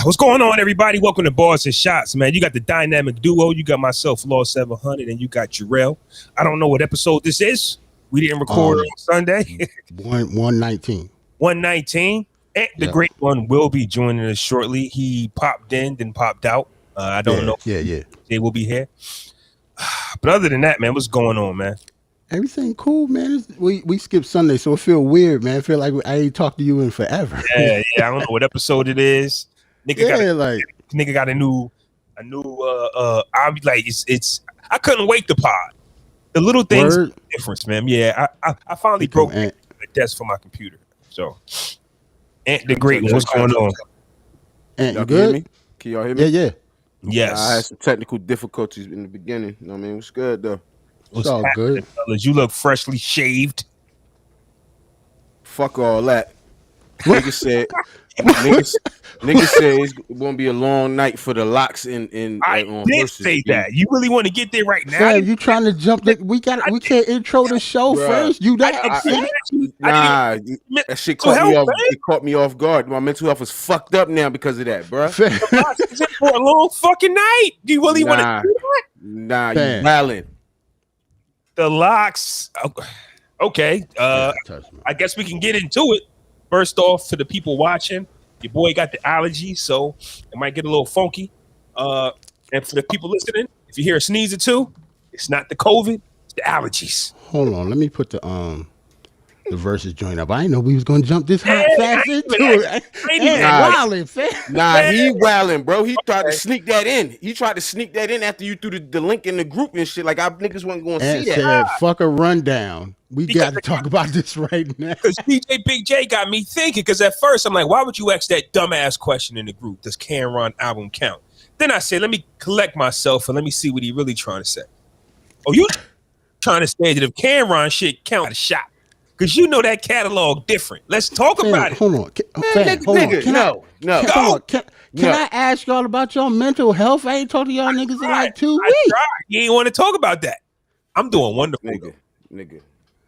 What's going on, everybody? Welcome to Barz and Shotz, man. You got the dynamic duo. You got myself, Flaw 700, and you got Jerrell. I don't know what episode this is. We didn't record on Sunday. 119. 119. And the great one will be joining us shortly. He popped in, then popped out. I don't know. Yeah. They will be here. But other than that, man, what's going on, man? Everything cool, man. We skipped Sunday, so it feel weird, man. I feel like I ain't talked to you in forever. Yeah. I don't know what episode it is. Nigga got a new I'll be like, it's I couldn't wait to pod. The little things difference, man. Yeah, I finally broke the desk for my computer. So Ant the Great one, what's going on? Ant, you good? Hear me? Can y'all hear me? Yeah. Yes. I had some technical difficulties in the beginning. You know what I mean? It was good though. It's all good. Fellas? You look freshly shaved. Fuck all that. Nigga said it's gonna be a long night for the locks in I on did Versus, say that. You really want to get there right now? Fam, you trying to jump? We can't intro the show first. You that upset? Nah, that shit caught me off. It caught me off guard. My mental health is fucked up now because of that, bro. For a long fucking night. Do you really want to do that? Nah, you wildin'. TheLOX. Okay. I guess we can get into it. First off, for the people watching, your boy got the allergy, so it might get a little funky. And for the people listening, if you hear a sneeze or two, it's not the COVID, it's the allergies. Hold on, let me put the Versus joint up. I didn't know we was gonna jump this hot fast into it. Nah, he wildin', bro. He tried to sneak that in. He tried to sneak that in after you threw the link in the group and shit. Like, our niggas wasn't gonna see that. Said, fuck a rundown. We got to talk about this right now. Because DJ Big J got me thinking. Because at first I'm like, why would you ask that dumbass question in the group? Does Cameron album count? Then I said, let me collect myself and let me see what he really trying to say. Oh, you trying to say that if Cameron shit count a shot? Because you know that catalog different. Let's talk about it. Hold on. Can I ask y'all about your mental health? I ain't talked to y'all niggas in like 2 weeks. You ain't want to talk about that. I'm doing wonderful. Nigga.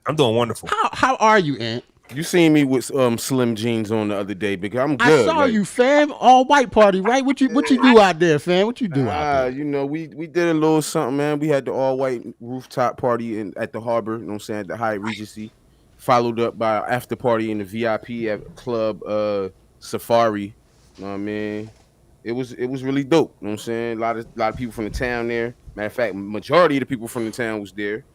I'm doing wonderful. How are you, Ant? You seen me with slim jeans on the other day, because I'm good. I saw you, fam. All white party, right? What you do out there, fam? What you do out there? You know, we did a little something, man. We had the all white rooftop party at the harbor, you know what I'm saying, at the Hyatt Regency. Followed up by after party in the VIP at Club Safari. You know what I mean? It was really dope. You know what I'm saying? A lot of people from the town there. Matter of fact, majority of the people from the town was there.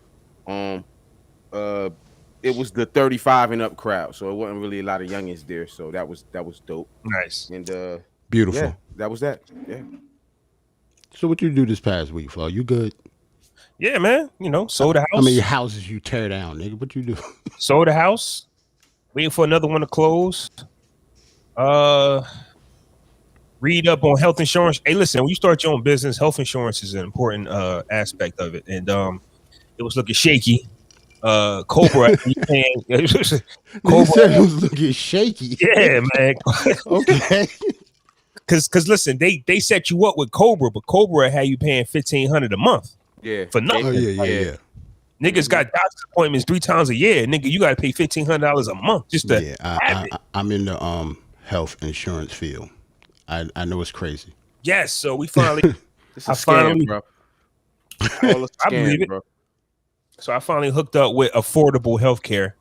It was the 35 and up crowd, so it wasn't really a lot of youngins there. So that was dope. Nice and beautiful. Yeah, that was that. Yeah. So what you do this past week, Flaw? You good? Yeah, man. You know, sold the house. How many houses you tear down, nigga? What you do? Sold the house. Waiting for another one to close. Read up on health insurance. Hey, listen, when you start your own business, health insurance is an important aspect of it. And it was looking shaky. Cobra, Cobra said it was looking shaky. Yeah, man. Okay. Cause listen, they set you up with Cobra, but Cobra had you paying $1,500 a month. Yeah, for nothing. Oh, yeah. Niggas got doctor's appointments 3 times a year. Nigga, you got to pay $1,500 a month just to have it. I'm in the health insurance field. I know it's crazy. Yes, so we finally. It's a scam, bro. I believe it. Bro. So I finally hooked up with affordable health care.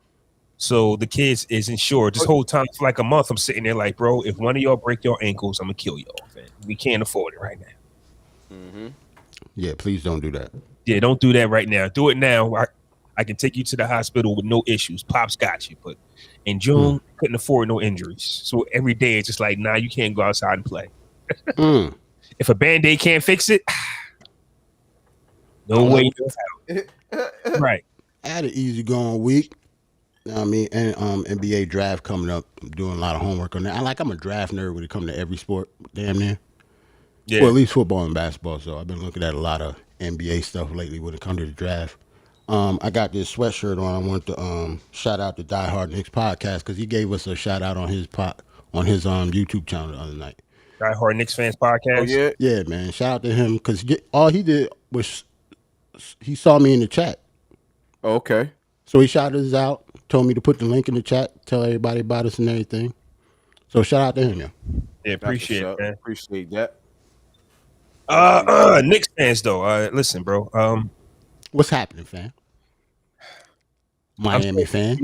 So the kids is insured. This whole time for like a month, I'm sitting there like, bro, if one of y'all break your ankles, I'm gonna kill y'all. Man. We can't afford it right now. Mm-hmm. Yeah, please don't do that. Yeah, don't do that right now. Do it now. I can take you to the hospital with no issues. Pops got you. But in June, couldn't afford no injuries. So every day it's just like, nah, you can't go outside and play. If a Band-Aid can't fix it, no way. Right. I had an easy going week. You know what I mean? And NBA draft coming up. I'm doing a lot of homework on that. I'm a draft nerd when it comes to every sport, damn near. Yeah. Well, at least football and basketball. So I've been looking at a lot of NBA stuff lately when it comes to the draft. I got this sweatshirt on. I want to shout out the Die Hard Knicks podcast because he gave us a shout out on his YouTube channel the other night. Die Hard Knicks fans podcast. Oh, yeah, yeah, man. Shout out to him because all he did was he saw me in the chat. Oh, okay. So he shouted us out, told me to put the link in the chat, tell everybody about us and everything. So shout out to him, yeah. Yeah, appreciate it, man. Appreciate that. Knicks fans though. Listen, bro. What's happening, fam? Miami fan.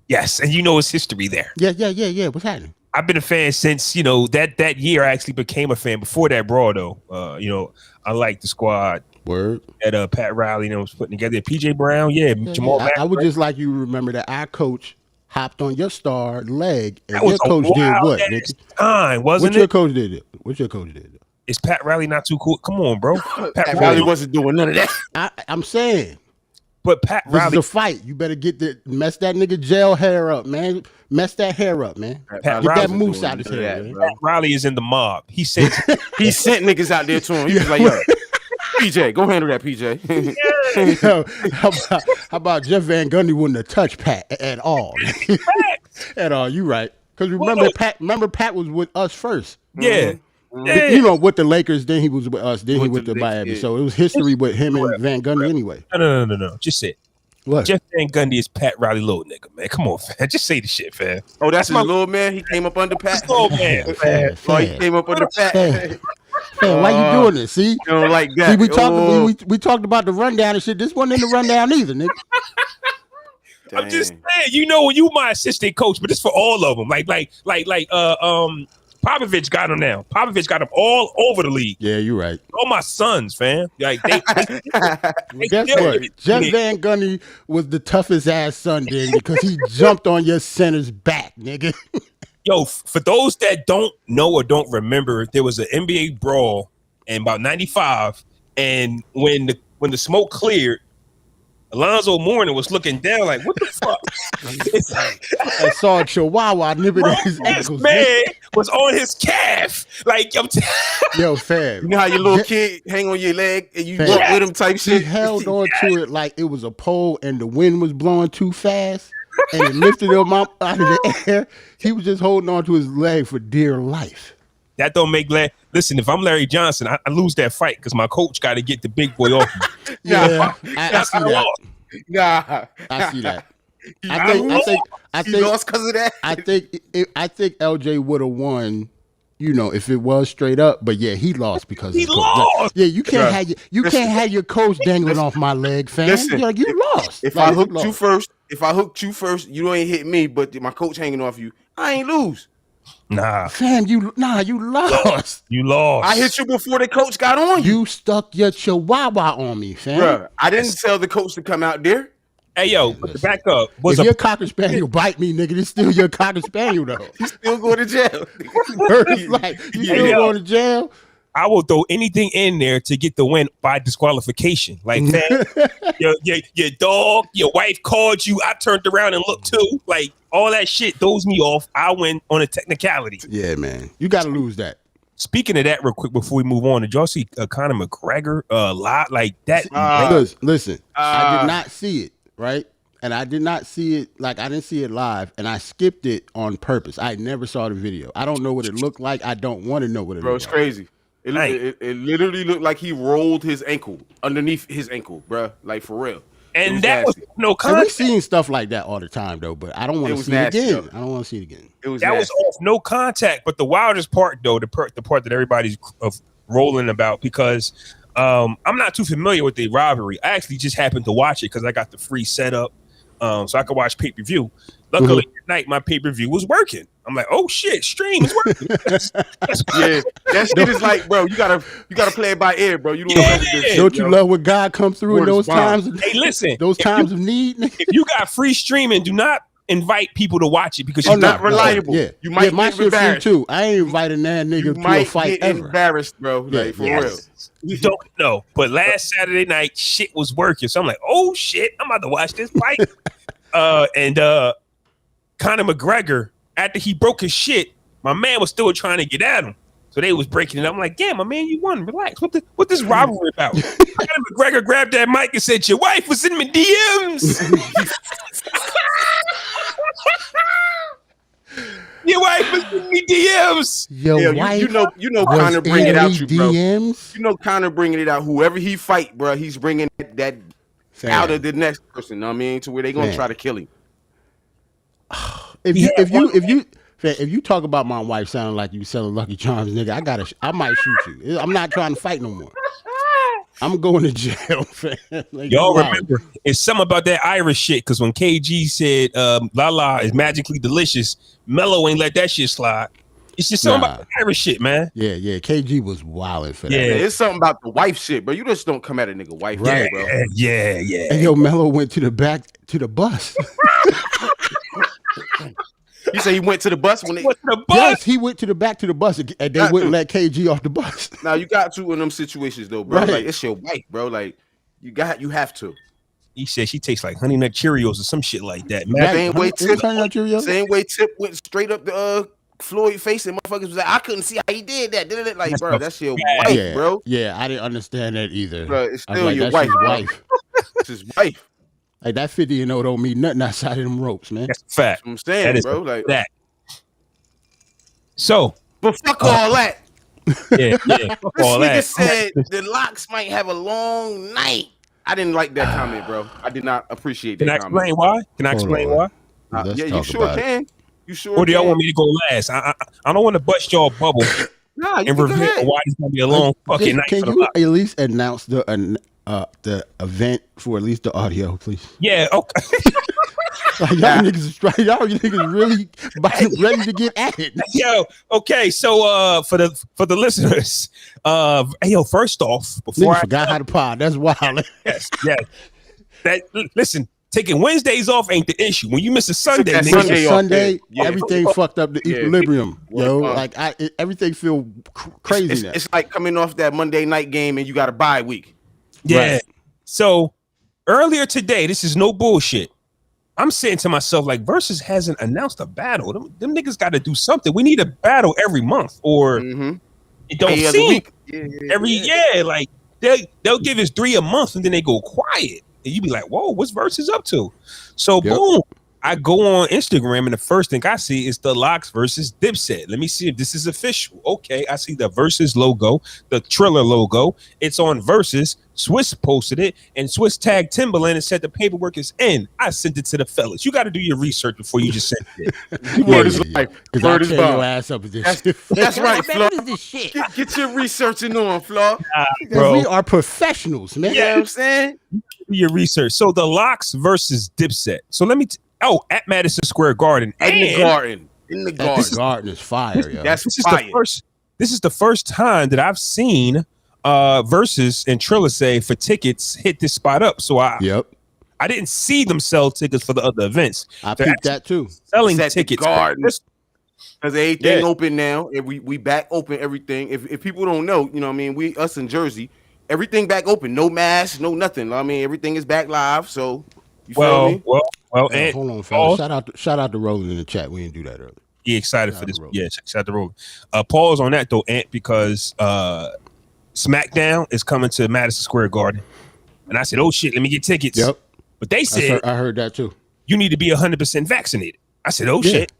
Yes, and you know it's history there. Yeah. What's happening? I've been a fan since that year. I actually became a fan. Before that brawl, though, I liked the squad. Word. That Pat Riley was putting together. PJ Brown, Jamal. I would just like you to remember that our coach hopped on your star leg, and that your coach did what? Time, wasn't it? What your coach did? Is Pat Riley not too cool? Come on, bro. Pat Riley wasn't doing none of that. I'm saying. But Pat Riley, this is a fight. You better mess that nigga jail hair up, man. Mess that hair up, man. Get that moose out his hair. Man. Pat Riley is in the mob. He said he sent niggas out there to him. He was like, yo, PJ, go handle that, PJ. Yo, how about Jeff Van Gundy wouldn't have touched Pat at all? At all. You right. Because remember Pat was with us first. Yeah. With the Lakers, then he was with us, then he went to Miami. Yeah. So it was history with him and Van Gundy anyway. No. Just say it. What? Jeff Van Gundy is Pat Riley little nigga, man. Come on, fam. Just say the shit, fam. Oh, that's my little man? He came up under Pat? Little man. Oh, he came up under Pat. Man, why you doing this? See? You don't like that. See, we talked about the rundown and shit. This wasn't in the rundown either, nigga. I'm just saying, when you my assistant coach, but it's for all of them. Like Popovich got him now. Popovich got him all over the league. Yeah, you're right. All my sons, fam. Like guess what? Jeff Van Gundy was the toughest ass son, then, because he jumped on your center's back, nigga. Yo, for those that don't know or don't remember, there was an NBA brawl in about '95, and when the smoke cleared, Alonzo Mourning was looking down like, what the fuck? I saw a chihuahua nipping at his ankles. Man was on his calf. Like, yo, fam. You know how your little kid hang on your leg and you walk with him type shit? He held on to it like it was a pole and the wind was blowing too fast and it lifted him up out of the air. He was just holding on to his leg for dear life. That don't make listen, if I'm Larry Johnson, I lose that fight because my coach got to get the big boy off me. Yeah, I see that. Nah, I see that. I think he lost because of that. I think LJ would have won, if it was straight up. But yeah, he lost because he lost. Yeah, you can't have your coach dangling off my leg, fam. Listen, you lost. If I hooked you first, you ain't hit me, but my coach hanging off you, I ain't lose. Nah, fam, you lost. You lost. I hit you before the coach got on you. You stuck your chihuahua on me, fam. Bruh, I didn't tell the coach to come out there. Hey, yo, back up. If your Cocker Spaniel bite me, nigga, it's still your Cocker Spaniel, though. You still going to jail. You still going to jail? I will throw anything in there to get the win by disqualification. Like, your dog, your wife called you. I turned around and looked too. Like, all that shit throws me off. I win on a technicality. Yeah, man. You got to lose that. Speaking of that, real quick before we move on, did y'all see Conor McGregor lot like that? Listen, I did not see it, right? And I did not see it, I didn't see it live, and I skipped it on purpose. I never saw the video. I don't know what it looked like. I don't want to know what it looked like. Bro, it's crazy. It literally looked like he rolled his ankle underneath his ankle, bro. Like, for real. And that was no contact. We've seen stuff like that all the time, though, but I don't want to see it again. I don't want to see it again. Was off no contact, but the wildest part, though, the part that everybody's rolling about, because I'm not too familiar with the rivalry. I actually just happened to watch it because I got the free setup, so I could watch pay-per-view. Luckily, at night, my pay-per-view was working. I'm like, oh shit, stream is working. Yeah, that shit is like, bro, you gotta play it by ear, bro. You don't know this. Don't you love when God comes through in those times? Hey, listen, those times of need. If you got free streaming, do not invite people to watch it because you're not reliable. Yeah, you might my get embarrassed too. I ain't inviting that nigga to a fight ever. Embarrassed, bro. Like, for real. You don't know. But last Saturday night, shit was working, so I'm like, oh shit, I'm about to watch this fight. And Conor McGregor, after he broke his shit, my man was still trying to get at him. So they was breaking it up. I'm like, yeah, my man, you won. Relax. What this rivalry about? Conor McGregor grabbed that mic and said, your wife was in my DMs. Your wife was in me DMs. Your wife you know Conor bringing it out, you bro. DMs? You know Conor bringing it out. Whoever he fight, bro, he's bringing that out of the next person. Know what I mean, to where they gonna try to kill him. If you If you talk about my wife sounding like you selling Lucky Charms, nigga, I might shoot you. I'm not trying to fight no more. I'm going to jail, fam. Like, y'all remember, it's something about that Irish shit, because when KG said Lala is magically delicious, Mello ain't let that shit slide. It's just something about the Irish shit, man. Yeah. KG was wilding for that. Yeah, it's something about the wife shit, bro. You just don't come at a nigga wife, right, bro. Yeah. And yo, Mello went to the back to the bus. You say he went to the bus when they went to the bus? Yes, he went to the back to the bus, and they wouldn't let KG off the bus. Now you got to in them situations though, bro. Right. Like it's your wife, bro. Like you have to. He said she tastes like Honey Nut Cheerios or some shit like that. Same way Tip went straight up the Floyd face and motherfuckers was like, I couldn't see how he did that. Like, bro, that's your wife, bro. Yeah, I didn't understand that either. Bro, it's still your that's wife. It's his wife. Like that 50 and 0 don't mean nothing outside of them ropes, man. That's a fact. That's what I'm saying, that bro. Like that. So, but fuck all that. Yeah. Fuck all that. This nigga said the LOX might have a long night. I didn't like that comment, bro. I did not appreciate that. Can I explain why? Can I explain why? Yeah, you sure can. You sure? Or do y'all want me to go last? I don't want to bust y'all bubble. Nah, you and reveal why it's gonna be a long fucking night. Can you at least announce the event for at least the audio, please? Yeah, okay. Like, y'all niggas really ready to get at it. Yo, okay, so for the listeners, first off, before I forgot how to pod, that's wild. Yes. Listen, taking Wednesdays off ain't the issue. When you miss a Sunday, Sunday, everything fucked up the equilibrium. Yo, everything feel crazy now. It's like coming off that Monday night game and you got a bye week. Yeah. Right. So earlier today, this is no bullshit. I'm saying to myself, like, Verzuz hasn't announced a battle. Them niggas got to do something. We need a battle every month, or it don't seem every year. Like they'll give us 3 a month, and then they go quiet, and you be like, "Whoa, what's Verzuz up to?" So boom, I go on Instagram, and the first thing I see is TheLOX Verzuz Dipset. Let me see if this is official. Okay, I see the Verzuz logo, the Triller logo. It's on Verzuz. Swiss posted it, and Swiss tagged Timberland and said the paperwork is in. I sent it to the fellas. You got to do your research before you just send it. Word is life. Word is your ass up with this shit. That's right, Flaw. Get your researching on, Flaw. Bro. We are professionals, man. You know what I'm saying? Do your research. So TheLOX Verzuz Dipset. So let me at Madison Square Garden. In the garden. This garden is fire, yo. This is the first time that I've seen Verzuz and Triller say for tickets hit this spot up. So I didn't see them sell tickets for the other events. I picked that too. Selling tickets because everything open now, and we back open everything. If people don't know, you know what I mean, us in Jersey, everything back open, no masks, no nothing. I mean, everything is back live. So you feel me? Well, hold on, fellas. Shout out to Roland in the chat. We didn't do that earlier. Yeah, excited for this. Yeah, shout out to Roland. Pause on that though, Ant, because SmackDown is coming to Madison Square Garden, and I said, "Oh shit, let me get tickets." Yep. But they said, I heard that too. You need to be 100% vaccinated. I said, "Oh shit,"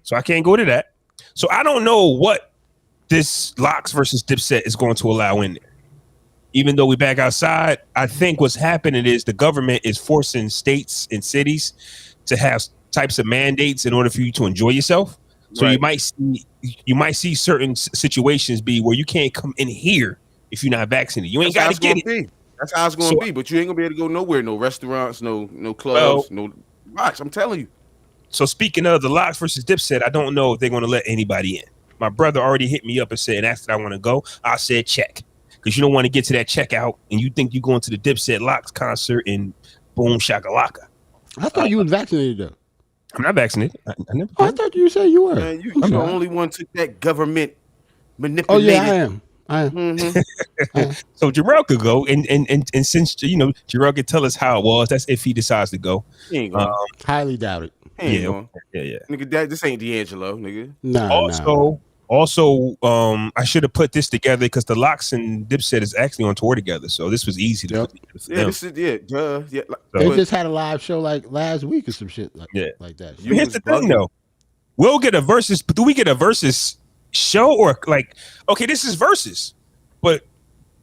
so I can't go to that. So I don't know what this LOX Verzuz Dipset is going to allow in there. Even though we back outside, I think what's happening is the government is forcing states and cities to have types of mandates in order for you to enjoy yourself. So you might see certain situations be where you can't come in here if you're not vaccinated. You ain't got to get it. That's how it's going to be. But you ain't gonna be able to go nowhere. No restaurants, no clubs, no. Watch, I'm telling you. So speaking of the LOX Verzuz Dipset, I don't know if they're going to let anybody in. My brother already hit me up and said, asked if I want to go. I said check, because you don't want to get to that checkout and you think you're going to the Dipset LOX concert and boom shakalaka. I thought you was vaccinated though. I'm not vaccinated. I thought you said you were. Man, you're the only one took that government manipulated. Oh yeah, I am. Mm-hmm. So Jerrell could go, and since Jerrell could tell us how it was. That's if he decides to go. He ain't going. Highly doubt it. Yeah. Nigga, this ain't D'Angelo, nigga. Also, I should have put this together because the LOX and Dipset is actually on tour together, so this was easy to put together for them. This is They just had a live show like last week or some shit like that. Here's the thing, though. We'll get a Verzuz, but do we get a Verzuz show or like? Okay, this is Verzuz, but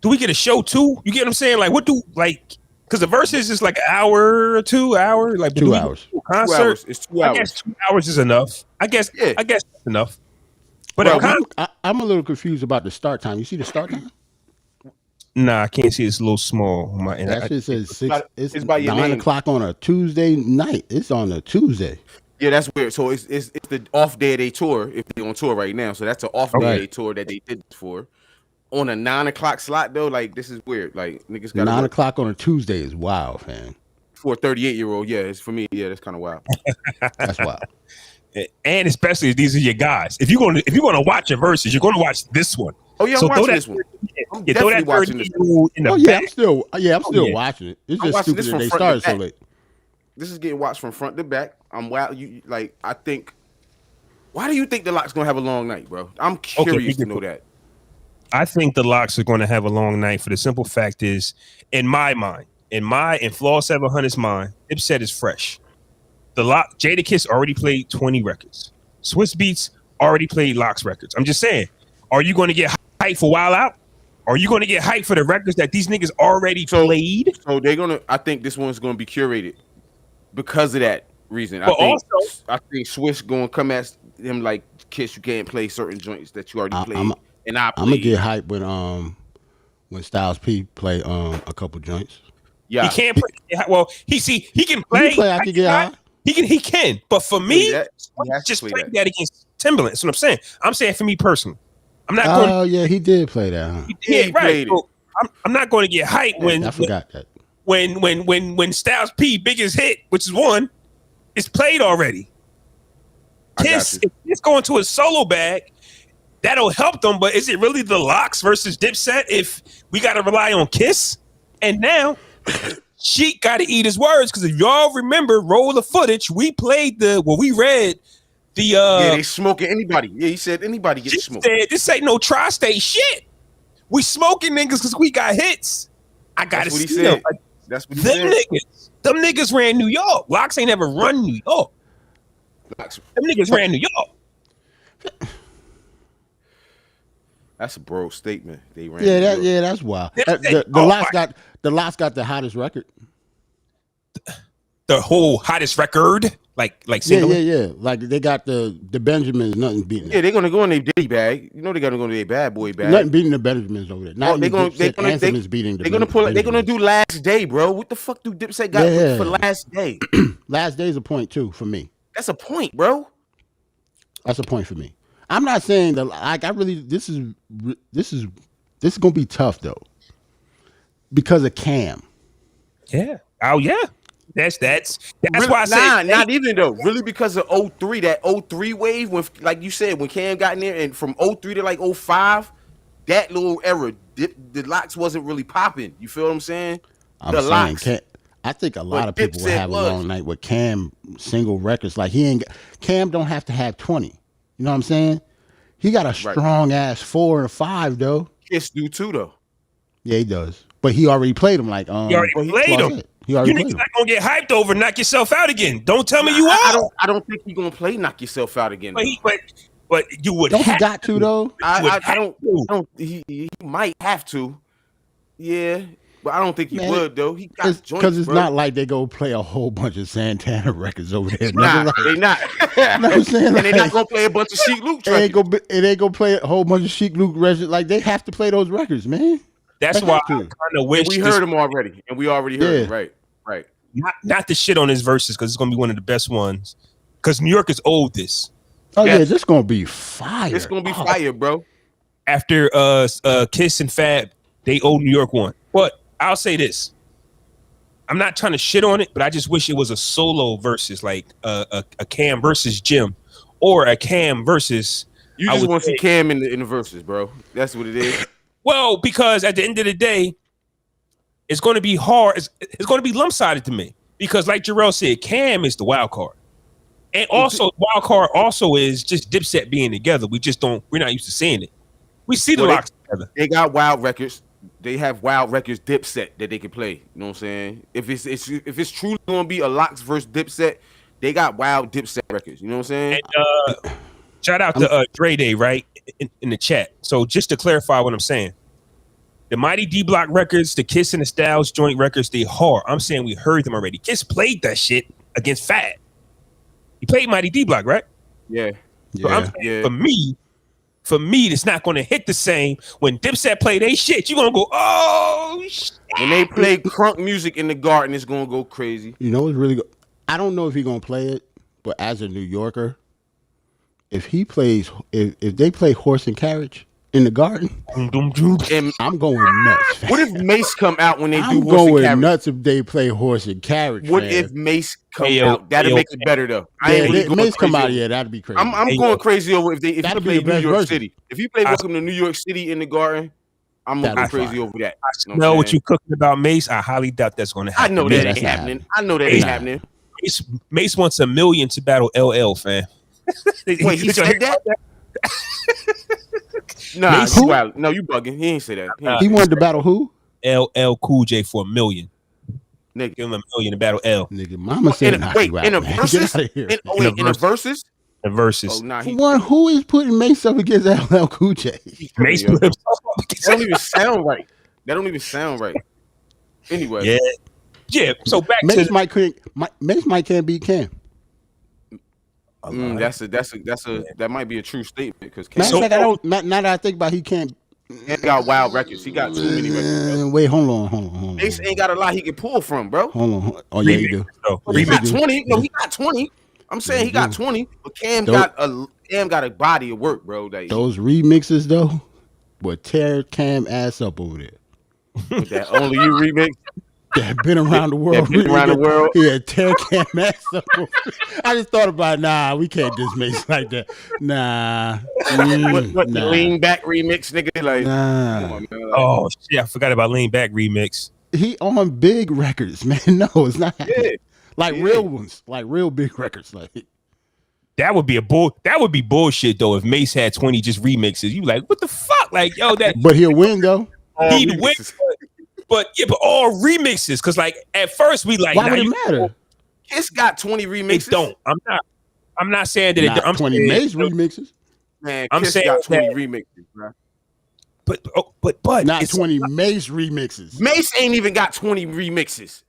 do we get a show too? You get what I'm saying? Like, what do Because the verses is like an hour or 2 hour, like 2 hours. Concert. 2 hours. It's 2 hours. I guess 2 hours is enough. I guess that's enough. But I'm a little confused about the start time. You see the start time? Nah, I can't see. It's a little small. That shit says 6. It's by your 9 name. o'clock on a Tuesday night. It's on a Tuesday. Yeah, that's weird. So it's the off day of their tour if they're on tour right now. So that's an off day of their tour that they did for. On a 9 o'clock slot though, like this is weird. Like niggas got 9 o'clock on a Tuesday is wild, man. For a 38-year-old, yeah, it's for me. Yeah, that's kind of wild. That's wild. And especially if these are your guys. If you're gonna watch a versus, you're gonna watch this one. Oh yeah, I'm watching this one. I'm definitely watching this one. I'm still watching it. It's just stupid that they started so late. This is getting watched from front to back. I'm wild. I think. Why do you think TheLOX gonna have a long night, bro? I'm curious to know that. I think TheLOX are going to have a long night for the simple fact is, in my mind, in Flaw 700's mind, Dipset is fresh. Jadakiss already played 20 records. Swiss Beats already played LOX records. I'm just saying, are you going to get hyped for Wild Out? Are you going to get hyped for the records that these niggas already played? So I think this one's going to be curated because of that reason. But I think Swiss going to come at him like, Kiss, you can't play certain joints that you already played. I'm gonna get hyped when Styles P play a couple joints. Yeah, he can't play. Well, he can play. I can get high. He can. But for me, just play that against Timbaland. That's what I'm saying. I'm saying for me personally, I'm not going. Oh yeah, he did play that. Huh? Yeah, right. So I'm not going to get hyped when I forgot that. When Styles P biggest hit, which is one, is played already. Kiss, if it's going to a solo bag. That'll help them, but is it really TheLOX versus Dipset if we got to rely on Kiss? And now, Sheik got to eat his words because if y'all remember, roll the footage, we played we read the... yeah, they smoking anybody. Yeah, he said anybody gets smoked. Said, this ain't no tri-state shit. We smoking niggas because we got hits. I got to see them. That's what he said. Them niggas ran New York. LOX ain't ever run New York. Them niggas ran New York. That's a bro statement. They ran. Yeah, that's wild. TheLOX got the hottest record. The whole hottest record, like single. Yeah. Like they got the Benjamins. Nothing beating. Yeah, they're gonna go in their Diddy bag. You know they gotta go in their bad boy bag. Nothing beating the Benjamins over there. They're gonna do Last Day, bro. What the fuck do Dipset got for Last Day? Last Day is a point too for me. That's a point, bro. That's a point for me. I'm not saying that. Like, I really, this is gonna be tough though, because of Cam. Yeah. Oh yeah. That's really, why I say not even though. Really because of 03, that 03 wave when, like you said, when Cam got in there, and from 03 to like 05, that little era, TheLOX wasn't really popping. You feel what I'm saying? I think a lot of people will have a long night with Cam single records. Like Cam don't have to have 20. You know what I'm saying? He got a strong ass 4 and 5 though. Kiss do too though. Yeah, he does. But he already played him. Like he already played him. You niggas not gonna get hyped over knock yourself out again. Don't tell me you are. I don't think he's gonna play knock yourself out again. But you would. Don't he got to though? I don't. He might have to. Yeah. But I don't think he would though. He got because it's not like they go play a whole bunch of Santana records over there. They not. You know what I'm saying? And they're not gonna play a bunch of Sheik Luke records. They ain't gonna play a whole bunch of Sheik Luke records. Like they have to play those records, man. That's why I kind of wish we heard them already, and we already heard them. Right. Not the shit on his verses because it's gonna be one of the best ones. Because New York is oldest. Yeah, this gonna be fire. It's gonna be fire, bro. After Kiss and Fab, they owe New York one. But I'll say this. I'm not trying to shit on it, but I just wish it was a solo versus, like a Cam versus Jim, or a Cam versus. You just want to see Cam in the verses, bro. That's what it is. Well, because at the end of the day, it's going to be hard. It's going to be lump-sided to me because, like Jerrell said, Cam is the wild card, and also wild card also is just Dipset being together. We're not used to seeing it. We see the LOX together. They got wild records. They have wild records Dipset that they can play. You know what I'm saying? If it's truly going to be a LOX versus Dipset, they got wild Dipset records. You know what I'm saying? And, shout out to Dre Day, right, in the chat. So just to clarify what I'm saying, The Mighty D Block records, the Kiss and the Styles joint records, they hard. I'm saying we heard them already. Kiss played that shit against Fat. He played Mighty D Block, right? Yeah. So I'm saying for me, it's not going to hit the same. When Dipset play they shit, you going to go, oh, shit. When they play crunk music in the garden, it's going to go crazy. You know what's really good? I don't know if he's going to play it, but as a New Yorker, if they play Horse and Carriage in the garden, I'm going nuts. What if Mace come out when they do Horse and Carriage? I'm going nuts if they play Horse and Carriage. What if Mace come out? That'd make it better though. Mace come out, that'd be crazy. I'm going crazy over if he play New York City. If he play Welcome to New York City in the garden, I'm going crazy over that. I know what you're cooking about Mace. I highly doubt that's going to happen. I know that ain't happening. I know that ain't happening. Mace wants $1 million to battle LL, fam. Wait, he said that? Nah, you bugging. He ain't say that. He wanted to battle who? LL Cool J for $1 million. Nigga, give him $1 million to battle L. Nigga, mama said, in a versus? In a versus? The versus. Oh, nah, who is putting Mace up against LL Cool J? Mace put himself up against. That don't even sound right. That don't even sound right. Anyway. Yeah. So back Mace to Mace might can't beat Cam. That might be a true statement because now that I think about it, he can't. He got wild records. He got too many records. Wait, hold on. Mace ain't got a lot he can pull from, bro. Hold on. Oh yeah, he do. He got 20. No, he got 20. I'm saying he got 20, but Cam got a body of work, bro. Those remixes though would tear Cam ass up over there. With that Only You remix. That been around the world. Yeah, tear Cam ass up. I just thought about we can't diss Mace like that. What the Lean Back remix, nigga? Like, come on, man. Oh shit, I forgot about Lean Back remix. He on big records, man. No, it's not. Real ones, like real big records. Like that would be bullshit though if Mace had 20 just remixes. You like what the fuck? Like yo, that. But he'll win though. He'd win. But all remixes, because like at first we like. Why would it matter? Kiss got 20 remixes. It don't. I'm not saying that it. I'm 20 Mace remixes. Man, I'm saying got 20 remixes, bro. But not 20 Mace remixes. Mace ain't even got 20 remixes.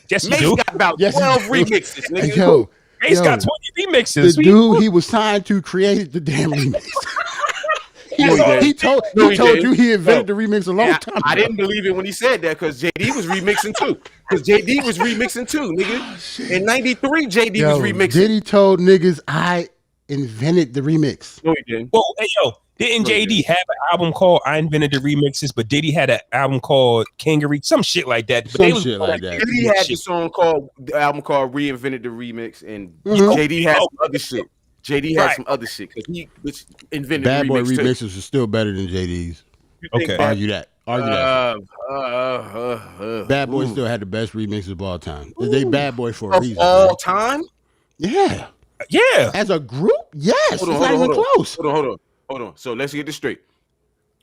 Yes, Mace got about 12 remixes, nigga. Yo, Mace got 20 remixes. The dude he was signed to create the damn remix. He told you he invented the remix a long time ago. I didn't believe it when he said that because JD was remixing too. Nigga. In '93, JD was remixing. Diddy told niggas I invented the remix. No, he didn't. Well, hey, yo, didn't JD have an album called I Invented the Remixes, but Diddy had an album called Kangaroo, some shit like that. But shit like that. Diddy had the album called Reinvented the Remix, and JD had some other shit. JD had some other shit because he invented Bad Boy remixes too. are still better than JD's. Okay, argue that. Bad Boy still had the best remixes of all time. They Bad Boy for a reason. All time? Yeah. As a group, yes. Hold on. So let's get this straight.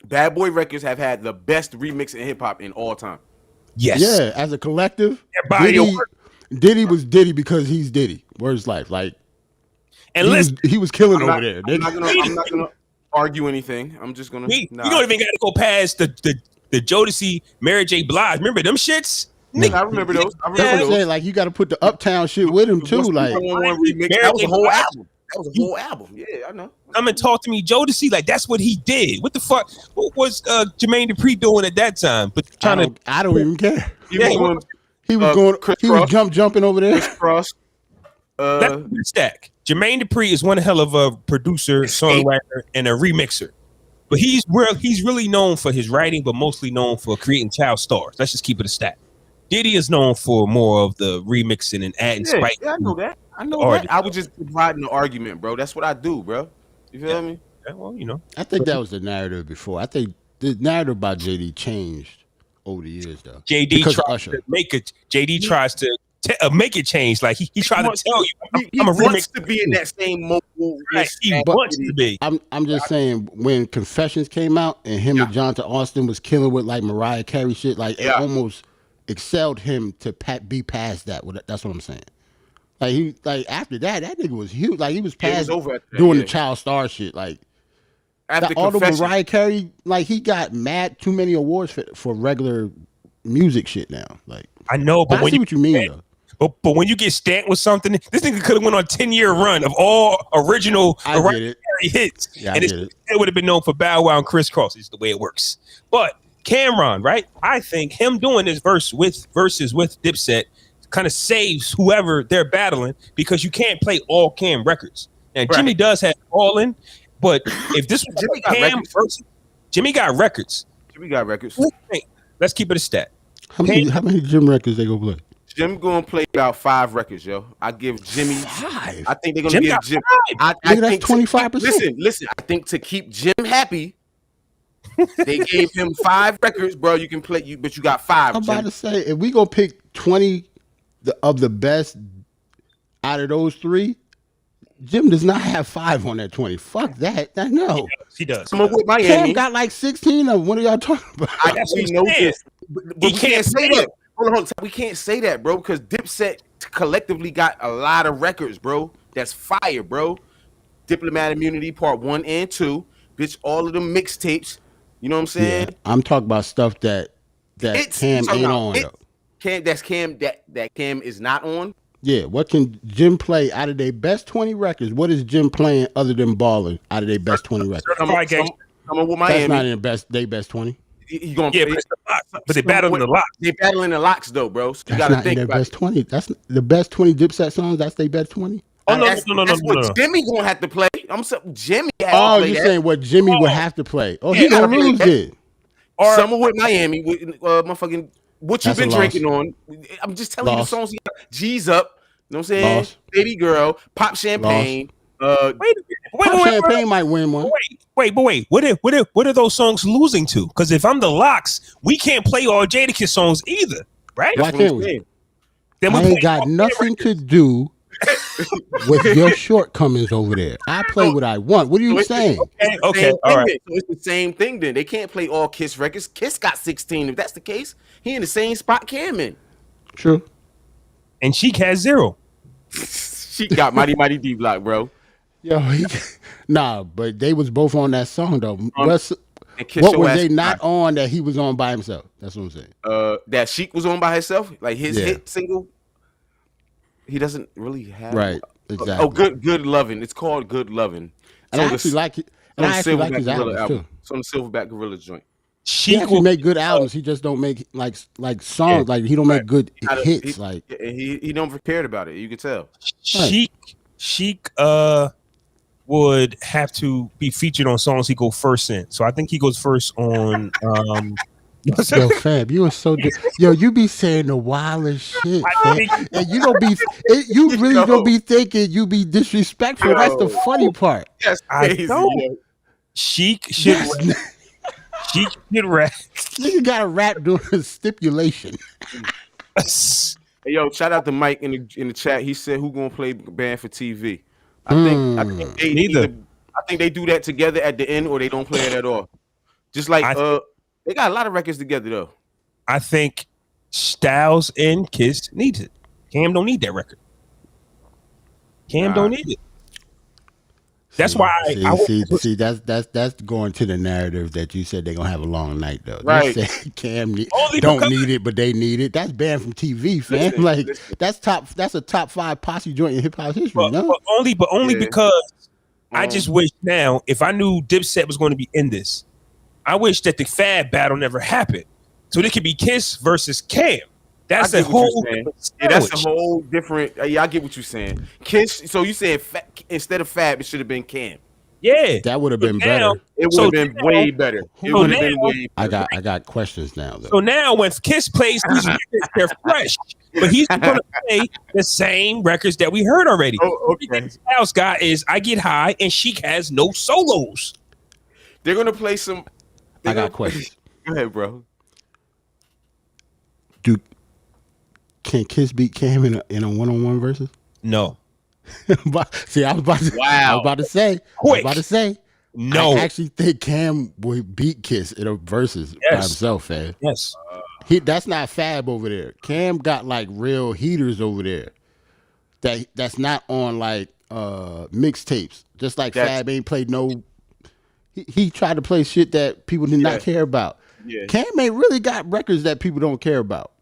Bad Boy Records have had the best remix in hip hop in all time. Yes. Yeah. As a collective, Diddy was Diddy because he's Diddy. Where's life? Like. And he was killing over there. I'm not gonna argue anything. I'm just gonna. You don't even got to go past the Jodeci, Mary J. Blige. Remember them shits? I remember those. Saying, like you got to put the Uptown shit with him too. Like that was a whole album. Yeah, I know. Come and talk to me, Jodeci. Like that's what he did. What the fuck? What was Jermaine Dupri doing at that time? But I don't even care. He was jumping over there. Criss Cross. That's a stack. Jermaine Dupri is one hell of a producer, songwriter, and a remixer. But he's really known for his writing, but mostly known for creating child stars. Let's just keep it a stat. Diddy is known for more of the remixing and adding spice. Yeah, I know that. I was just providing the argument, bro. That's what I do, bro. You feel me? Yeah, well, you know. I think that was the narrative before. I think the narrative about JD changed over the years, though. JD tries to make it. JD tries to make it change. Like he tried to tell you, I'm a remix to be in that same mobile. Right, he wants to be. I'm just saying when Confessions came out and him and Jonathan Austin was killing with like Mariah Carey shit, like it almost excelled him to be past that. That's what I'm saying. Like after that nigga was huge. Like he was past doing the child star shit. Like After All the Confession. Mariah Carey, like he got mad too many awards for regular music shit now. Like I know, but I see what you mean though. But when you get stamped with something, this nigga could have went on a 10-year run of all original Mariah Carey hits, Yeah, and it would have been known for Bow Wow and Criss Cross. Is the way it works. But Cameron, right? I think him doing this versus with Dipset kind of saves whoever they're battling because you can't play all Cam records. And right. Jimmy does have all in, but if this was Jimmy Cam versus Jimmy got records. Jimmy got records. Let's keep it a stat. How many Jim records they gonna play? Jim gonna play about 5 records, yo. I give Jimmy 5. I think they're gonna give Jim. I think that's 25%. Listen. I think to keep Jim happy, they gave him 5 records, bro. You can play, but you got 5. I'm about to say, if we gonna pick 20 of the best out of those 3, Jim does not have 5 on that 20. Fuck that. No, he does. With Miami. Cam got like 16 of them. What are y'all talking about? We know this, but we can't say that. Hold on, we can't say that, bro, because Dipset collectively got a lot of records, bro. That's fire, bro. Diplomatic Immunity Part 1 and 2, bitch. All of them mixtapes. You know what I'm saying? Yeah, I'm talking about stuff that Cam ain't on though. Cam is not on. Yeah, what can Jim play out of their best 20 records? What is Jim playing other than balling out of their best 20 records? Come on with Miami. That's not in their best 20. You gonna play, but they battling the LOX. They battling the LOX though, bro. So you gotta think their about best 20. That's the best 20 Dipset songs. That's their best 20. Oh no, that's what Jimmy gonna have to play. Jimmy. You're saying what Jimmy would have to play? Oh, he gonna lose it. Or Summer with Miami with motherfucking what you been drinking on. I'm just telling you the songs. G's up. You know what I'm saying? Lost. Baby Girl, Pop Champagne. Wait, Champagne might win one. Wait. What are those songs losing to? Because if I'm the LOX, we can't play all Jadakiss songs either, right? Why can't we? Then I ain't got nothing to do with your shortcomings over there. I play what I want. What are you saying? Okay, all right. So it's the same thing then. They can't play all Kiss records. Kiss got 16. If that's the case, he in the same spot Cam in. True. And Sheik has 0. She got Mighty D Block, bro. Yo, but they was both on that song though. What was they not on that he was on by himself? That's what I'm saying. That Sheik was on by himself, like his hit single. He doesn't really have exactly. Oh, good loving. It's called Good Loving. And I actually like it. And I actually like his album too. It's on the Silverback Gorilla joint. He actually make good albums. He just don't make like songs. Like he don't make good hits. He never cared about it. You can tell. Sheik would have to be featured on songs he go first in. So I think he goes first on. Yo, Fab, you are so. You be saying the wildest shit, and you don't be. You really don't be thinking you be disrespectful. That's the funny part. That's crazy. Sheik should. Sheik should rap. You got to rap doing a stipulation. Hey, yo, shout out to Mike in the chat. He said, "Who gonna play band for TV?" I think they neither. I think they do that together at the end, or they don't play it at all. Just like they got a lot of records together though. I think Styles and Kiss needs it. Cam don't need that record. Cam don't need it. That's why see that's going to the narrative that you said they're gonna have a long night though. Right. They say Cam don't need it, but they need it. That's banned from TV, fam. That's a top 5 posse joint in hip hop history. But only because I just wish now if I knew Dipset was going to be in this, I wish that the Fab battle never happened, so it could be Kiss versus Cam. That's a whole different. I get what you're saying. Kiss. So you said instead of Fab, it should have been Cam. Yeah, that would have been better. It would have been way better. It would have been way better. I got questions now. Though. So now when Kiss plays these records, they're fresh, but he's going to play the same records that we heard already. Oh, okay. Styles got is I Get High, and Sheik has no solos. They're going to play some. I got questions. Go ahead, bro. Can Kiss beat Cam in a one-on-one versus? No. See, I was about to say. No. I actually think Cam would beat Kiss in a versus by himself, fam. Yes. That's not Fab over there. Cam got like real heaters over there. That's not on like mixtapes. Just like Fab ain't played no. He tried to play shit that people did not care about. Yeah. Cam ain't really got records that people don't care about.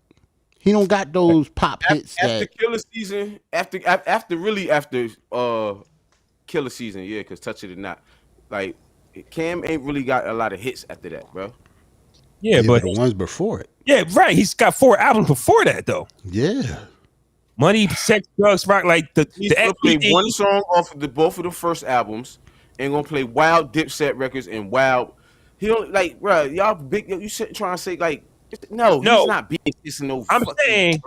He don't got those pop hits after that Killer Season, after Killer Season, yeah, because Touch It or Not, like Cam ain't really got a lot of hits after that, bro. Yeah, but the ones before it. Yeah, right. He's got 4 albums before that though. Yeah. Money, Sex, Drugs, Rock, like He's gonna play one song off of both of the first albums, and gonna play Wild Dipset records and Wild. He don't like, bro. Y'all big. You trying to say like, no, he's not being kissing no. I'm saying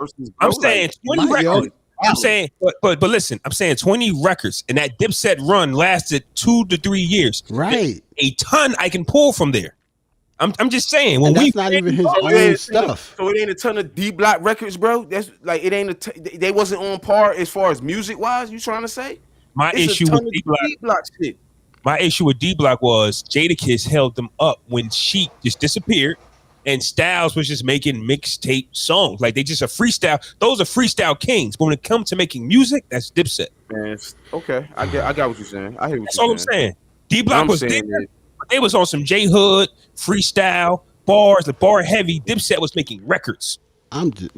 20 records. I'm saying, but listen, I'm saying 20 records, and that Dipset run lasted 2 to 3 years. Right, a ton I can pull from there. I'm just saying when that's not even his own stuff. So it ain't a ton of D Block records, bro. That's like it ain't they wasn't on par as far as music wise. You trying to say? My issue with D Block shit. My issue with D Block was Jadakiss held them up when Sheek just disappeared, and Styles was just making mixtape songs. Like they just a freestyle. Those are freestyle kings. But when it comes to making music, that's Dipset. Man, okay, I got what you're saying. I hear what that's you're all saying. I'm saying. D Block was there. They was on some J Hood freestyle bars, the bar heavy. Dipset was making records. I'm just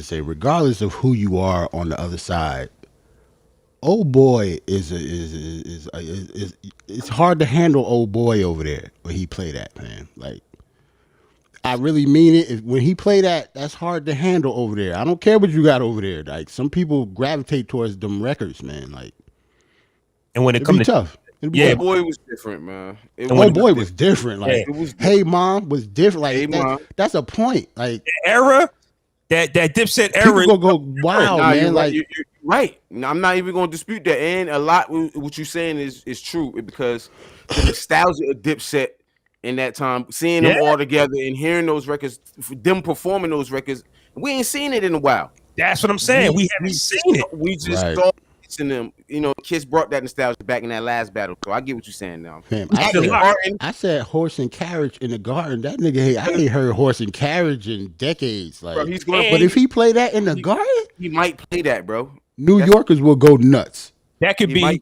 saying, regardless of who you are on the other side, old boy is it's hard to handle old boy over there when he play that, man. Like I really mean it. When he play that, that's hard to handle over there. I don't care what you got over there. Like some people gravitate towards them records, man. Like, and when it comes to tough. Yeah, Boy was different, man. Old Boy was different. Like, it was different. Hey Mom was different. Like, that's a point. Like, the era, that Dipset era, people gonna go wild, man. Like, you're right. I'm not even gonna dispute that. And a lot what you're saying is true because the nostalgia of Dipset in that time, seeing them all together and hearing those records, them performing those records, we ain't seen it in a while. That's what I'm saying. We haven't seen it. We just thought. In them, Kiss brought that nostalgia back in that last battle. So I get what you're saying now. Fam, I said Horse and Carriage in the Garden. That nigga, I ain't heard Horse and Carriage in decades. Like, bro, but if he play that in the Garden, he might play that, bro. New Yorkers will go nuts. That could be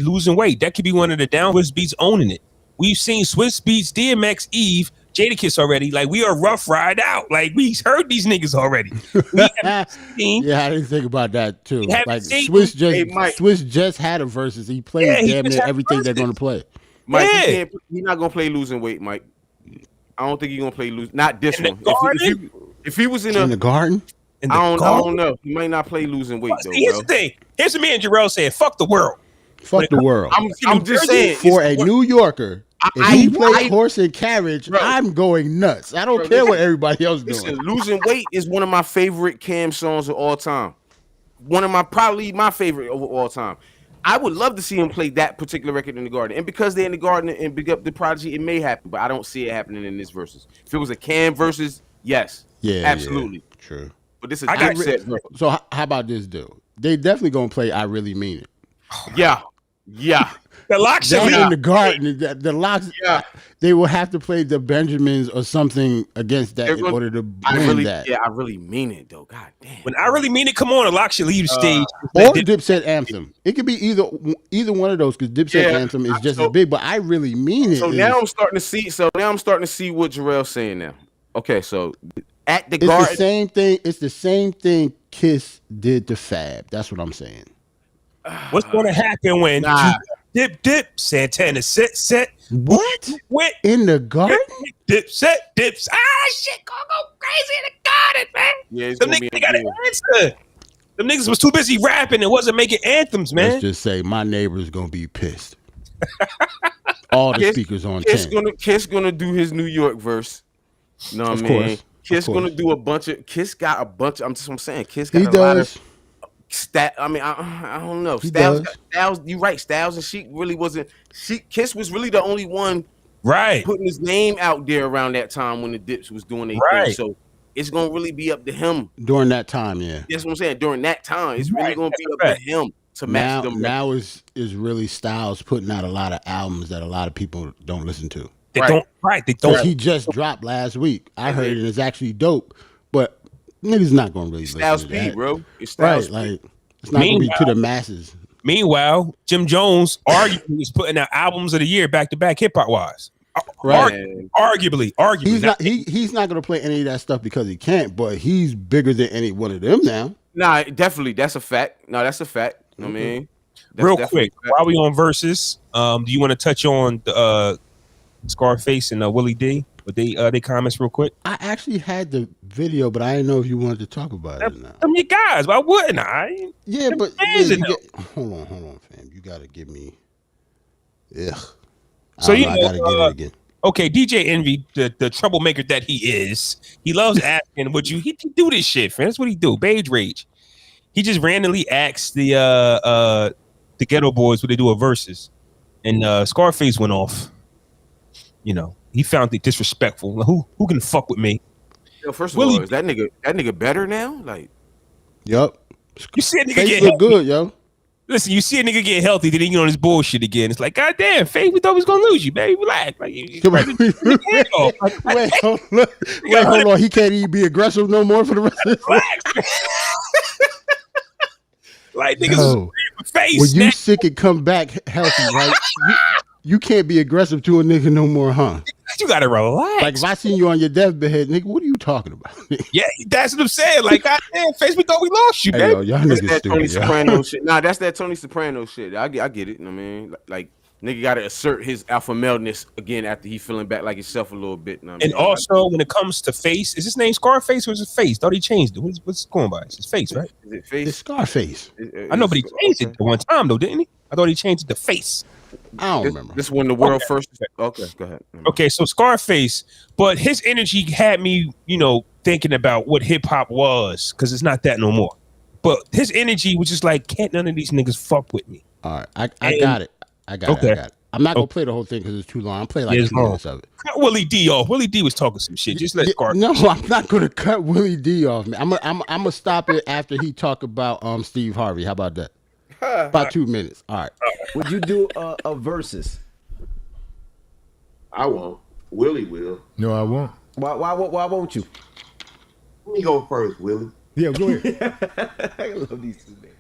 losing weight. That could be one of the Downwards beats owning it. We've seen Swiss Beats, DMX, Eve, Jadakiss already. Like we are rough ride out. Like we heard these niggas already. I didn't think about that too. Like Swiss just had a versus. He played damn near everything they're gonna play. Mike, he's not gonna play Losing Weight, Mike. I don't think he's gonna play Not this one. If he was in the Garden, I don't know. He might not play Losing Weight though. Here's the thing. Here's what me and Jerrell said. Fuck the world. Fuck the world. I'm just saying for a New Yorker. If he plays Horse and Carriage, I'm going nuts. I don't care what everybody else doing. Losing Weight is one of my favorite Cam songs of all time. Probably my favorite of all time. I would love to see him play that particular record in the Garden. And because they're in the Garden and big up the Prodigy, it may happen, but I don't see it happening in this versus. If it was a Cam versus, yes. Yeah, absolutely. Yeah, true. But this is Dipset. So how about this, dude? They definitely going to play I Really Mean It. Yeah. TheLOX in the Garden. The LOX. Yeah. They will have to play the Benjamins or something against that in order to win that. Yeah, I really mean it though. God damn. When I Really Mean It, come on, TheLOX should leave the stage. Or Dipset Anthem. It could be either one of those because Dipset Anthem is just as big. But I Really Mean It. So now I'm starting to see. What Jerrell's saying now. Okay, so at the Garden, it's the same thing. It's the same thing Kiss did to Fab. That's what I'm saying. What's going to happen when dip Santana set what went in the Garden? Dips shit gonna go crazy in the Garden, man. Yeah, them niggas got an answer. Them niggas was too busy rapping and wasn't making anthems, man. Let's just say my neighbor's gonna be pissed. All the speakers on 10. Kiss gonna do his New York verse. You know what I mean? Kiss gonna do a bunch of. Kiss got a bunch. I'm saying. Kiss got lot of. I don't know. Styles, you right. Styles and Sheek really wasn't. Kiss was really the only one, right, putting his name out there around that time when the Dips was doing their thing. So it's gonna really be up to him during that time. Yeah, that's what I'm saying. During that time, it's really gonna be up to him to match them. Now is really Styles putting out a lot of albums that a lot of people don't listen to. They don't. He just dropped last week. I heard it is actually dope, but. Niggas not gonna really Styles listen to that. Bro. It's Styles right, like it's not gonna be to the masses. Meanwhile, Jim Jones arguably is putting out albums of the year back to back hip hop wise. Right. Arguably. He's not gonna play any of that stuff because he can't, but he's bigger than any one of them now. Nah, definitely. That's a fact. No, that's a fact. I mean, real quick, while we on Versus, do you want to touch on the Scarface and Willie D? But they comments real quick. I actually had the video, but I didn't know if you wanted to talk about it now. Them you guys, why wouldn't I? Yeah, but hold on, fam. You gotta give me. Ugh. So I gotta get it again. Okay, DJ Envy, the troublemaker that he is, he loves asking, "Would you?" He do this shit, fam. That's what he do. Beige rage. He just randomly asks the Ghetto Boys would they do a versus, and Scarface went off. You know, he found it disrespectful. Who can fuck with me? Yo, first of all, is that nigga better now? Like, yup. You see a nigga Face get look good, yo. Listen, you see a nigga get healthy, then he get on his bullshit again. It's like, God damn, Faith, we thought we was gonna lose you, baby. Relax. Like, wait, hold on. He can't even be aggressive no more for the rest of his life. Like niggas face. When you sick and come back healthy, right? You can't be aggressive to a nigga no more, huh? You gotta relax. Like if I seen you on your deathbed, nigga, what are you talking about? Yeah, that's what I'm saying. Like, God damn, Face, we thought we lost you, baby. Yo, y'all niggas that Tony stupid, Soprano shit. Nah, that's that Tony Soprano shit. I get it. I mean, like nigga got to assert his alpha male-ness again after he feeling back like himself a little bit. And also, when it comes to Face, is his name Scarface or is it Face? Thought he changed it. What's going by? It's his Face, right? Is it Face? It's Scarface. I know, but he changed it at one time though, didn't he? I thought he changed it to Face. I don't remember. This when the world first. Okay, go ahead. Okay, so Scarface, but his energy had me, thinking about what hip hop was, because it's not that no more. But his energy was just like, can't none of these niggas fuck with me. All right, I got it. I got it. I'm not gonna play the whole thing because it's too long. I'm playing like 2 minutes of it. Cut Willie D off. Willie D was talking some shit. Just let Scarface. No, I'm not gonna cut Willie D off, man. I'm gonna stop it after he talk about Steve Harvey. How about that? About 2 minutes. All right. Would you do a versus? I won't. Willie will. No, I won't. Why won't you? Let me go first, Willie. Yeah, go ahead. I love these two niggas.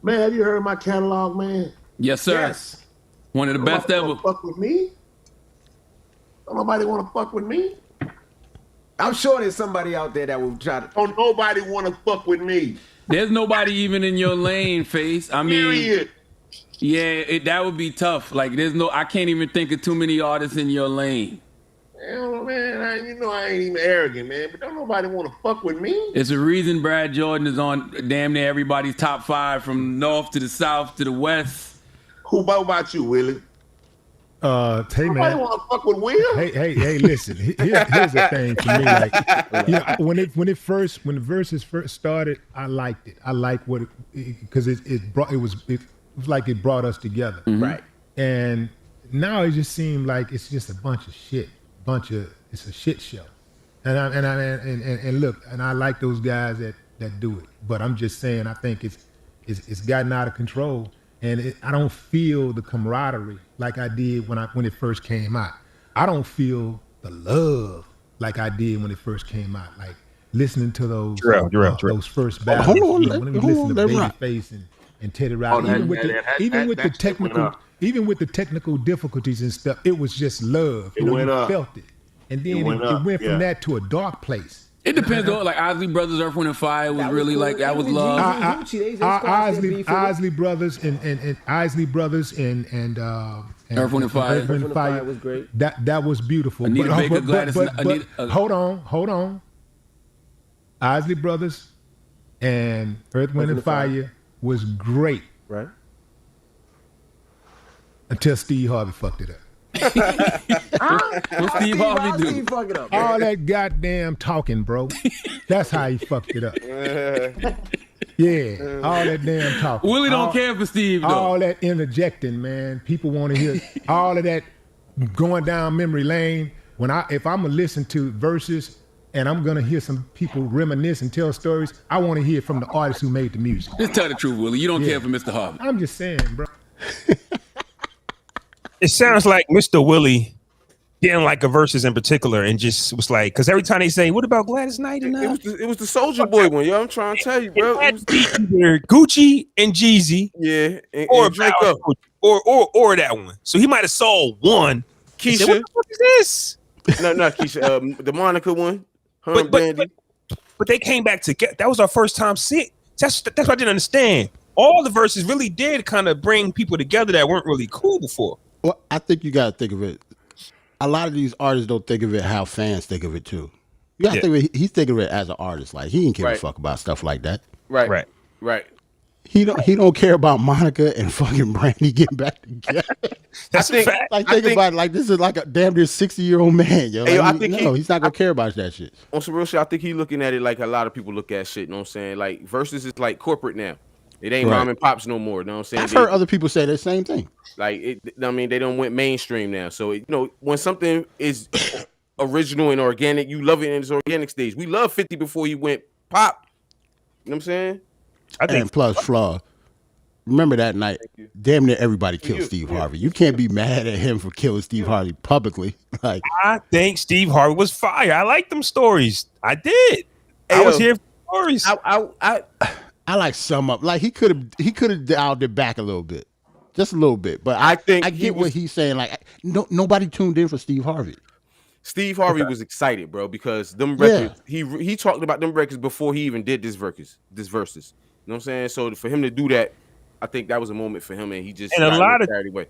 Man, have you heard my catalog, man? Yes, sir. Yes. One of the best ever. Fuck with me? Don't nobody want to fuck with me? I'm sure there's somebody out there that will try to. Don't nobody want to fuck with me? There's nobody even in your lane, Face. I mean, Period. yeah, that would be tough. Like, I can't even think of too many artists in your lane. Hell, man, I ain't even arrogant, man, but don't nobody want to fuck with me? There's a reason Brad Jordan is on damn near everybody's top 5 from north to the south to the west. Who about you, Willie? Hey, Nobody man. want to fuck with Will? Hey, listen. Here's the thing for me. Like, when the verses first started, I liked it. I liked what because it was like it brought us together, Right. And now it just seemed like it's just a bunch of shit. It's a shit show. And look, and I like those guys that do it. But I'm just saying, I think it's gotten out of control. And I don't feel the camaraderie like I did when it first came out. I don't feel the love like I did when it first came out. Like listening to those those first battles. Hold on, when we listened to Babyface and Teddy Riley, even with the technical difficulties and stuff, it was just love. It went up. Felt it, and then it went from that to a dark place. It depends on, like, Isley Brothers, Earth, Wind, and Fire was really cool. like, that was Even love. Isley Brothers and Isley Brothers and Earth, Wind, and Fire. Earth, Wind, and Fire was great. That was beautiful. Anita Baker, Gladys, hold on. Isley Brothers and Earth, Wind, and Fire was great. Right. Until Steve Harvey fucked it up. What Steve Harvey do? Steve fuck it up, All that goddamn talking, bro. That's how he fucked it up. Yeah, all that damn talking. Willie don't care for Steve, though. All that interjecting, man. People want to hear all of that going down memory lane. If I'm gonna listen to verses and I'm gonna hear some people reminisce and tell stories, I want to hear from the artists who made the music. Just tell the truth, Willie. You don't care for Mr. Harvey. I'm just saying, bro. It sounds like Mr. Willie didn't like a verses in particular, and just was like, because every time they say, "What about Gladys Knight?" and It was the Soldier Boy one, yo. I'm trying to tell you, bro. It had to be either Gucci and Jeezy, or Draco, or that one. So he might have saw one. Keisha, said, what the fuck is this? No, not Keisha. The Monica one. But they came back together. That was our first time seeing. That's what I didn't understand. All the verses really did kind of bring people together that weren't really cool before. Well, I think you got to think of it. A lot of these artists don't think of it how fans think of it too. You got to think of it. He's thinking of it as an artist. Like he didn't give a fuck about stuff like that. Right. He don't care about Monica and fucking Brandy getting back together. That's a fact. Like think about it. Like this is like a damn near 60-year-old man. Yo, hey, like, he's not gonna care about that shit. On some real shit, I think he's looking at it like a lot of people look at shit. You know what I'm saying? Like Versus is like corporate now. It ain't mom and pops no more. You know what I'm saying? I've heard other people say the same thing. Like I mean, they don't went mainstream now. So when something is original and organic, you love it in its organic stage. We love 50 before he went pop. You know what I'm saying? I think. And plus, Flaw. Remember that night? Damn near everybody killed Steve Harvey. You can't be mad at him for killing Steve Harvey publicly. Like I think Steve Harvey was fire. I like them stories. I did. I was here for stories. I like some up. Like he could have dialed it back a little bit, just a little bit. But I get what he's saying. Like nobody tuned in for Steve Harvey. Steve Harvey was excited, bro, because them records. He talked about them records before he even did this verses. You know what I'm saying? So for him to do that, I think that was a moment for him, and he just carried away.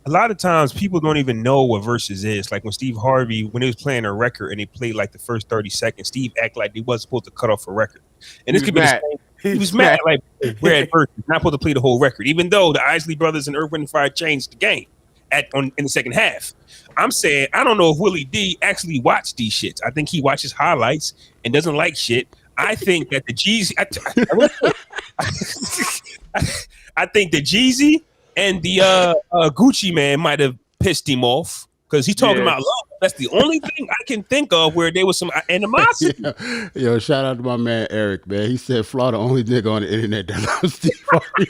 A lot of times people don't even know what verses is. Like when Steve Harvey, when he was playing a record and he played like the first 30 seconds, Steve acted like he wasn't supposed to cut off a record. And this could be the same. He was mad. Like we're at verses, not supposed to play the whole record, even though the Isley Brothers and Earth, Wind & Fire changed the game in the second half. I'm saying I don't know if Willie D actually watched these shits. I think he watches highlights and doesn't like shit. I think that the Jeezy, I think the Jeezy and the Gucci man might have pissed him off because he's talking about love. That's the only thing I can think of where there was some animosity. Yo, shout out to my man Eric, man. He said Flaw the only nigga on the internet that loves Steve Harvey.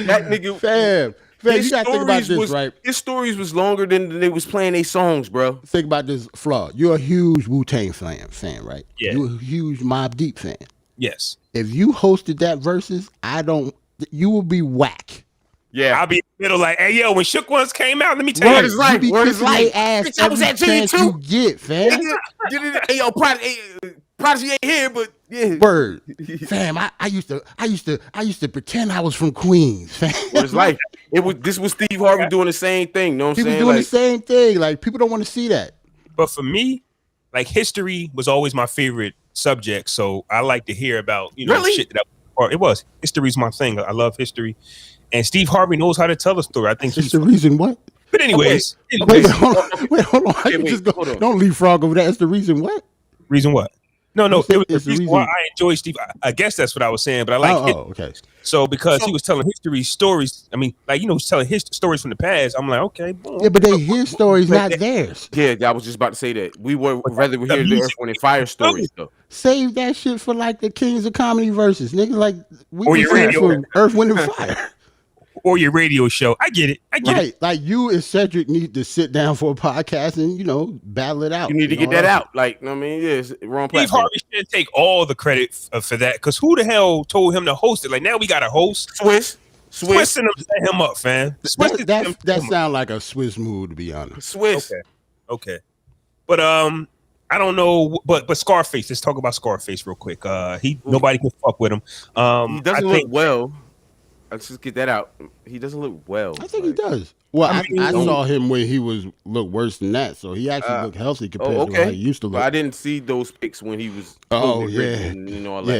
That nigga, fam, you gotta think about this, right? His stories was longer than they was playing their songs, bro. Think about this, Flaw. You're a huge Wu-Tang fan, right? Yeah. You're a huge Mobb Deep fan. Yes. If you hosted that versus, you will be whack. Yeah, I'll be in the middle like, hey, yo, when Shook Ones came out, let me tell you. What is life? What is life? Ass I was at chance you get, fam. Hey, yo, Prodigy ain't here, but yeah. Word. Fam, I used to pretend I was from Queens, fam. What is life? This was Steve Harvey doing the same thing, you know what I'm saying? He was doing the same thing. Like, people don't want to see that. But for me, like, history was always my favorite subject, so I like to hear about, shit that it was. History's my thing. I love history. And Steve Harvey knows how to tell a story. I think he's the reason what? But anyways. Wait, hold on. Don't leapfrog over that. It's the reason what? Reason what? No, it was the reason why I enjoy Steve. I guess that's what I was saying, but I like it. Okay. So because he was telling history stories, I mean, like, he was telling his stories from the past. I'm like, okay. Boom. Yeah, but they his stories, not theirs. Yeah, I was just about to say that. We would rather hear the Earth, Wind & Fire stories, though. Save that shit for like the Kings of Comedy verses, niggas. Like we for Earth, Wind & Fire. Or your radio show. I get it. Right. Like you and Cedric need to sit down for a podcast and, battle it out. You need to get that out. Like, I mean, it's wrong platform. Steve Harvey should take all the credit for that, because who the hell told him to host it? Like, now we got a host. Swiss and set him up, fam. That sounds like a Swiss move, to be honest. Swiss. Okay. But I don't know, but Scarface. Let's talk about Scarface real quick. Nobody can fuck with him. He doesn't look well. Let's just get that out. He doesn't look well. I think he does. Well, I saw him when he looked worse than that, so he actually looked healthy compared to how he used to look. But I didn't see those pics when he was.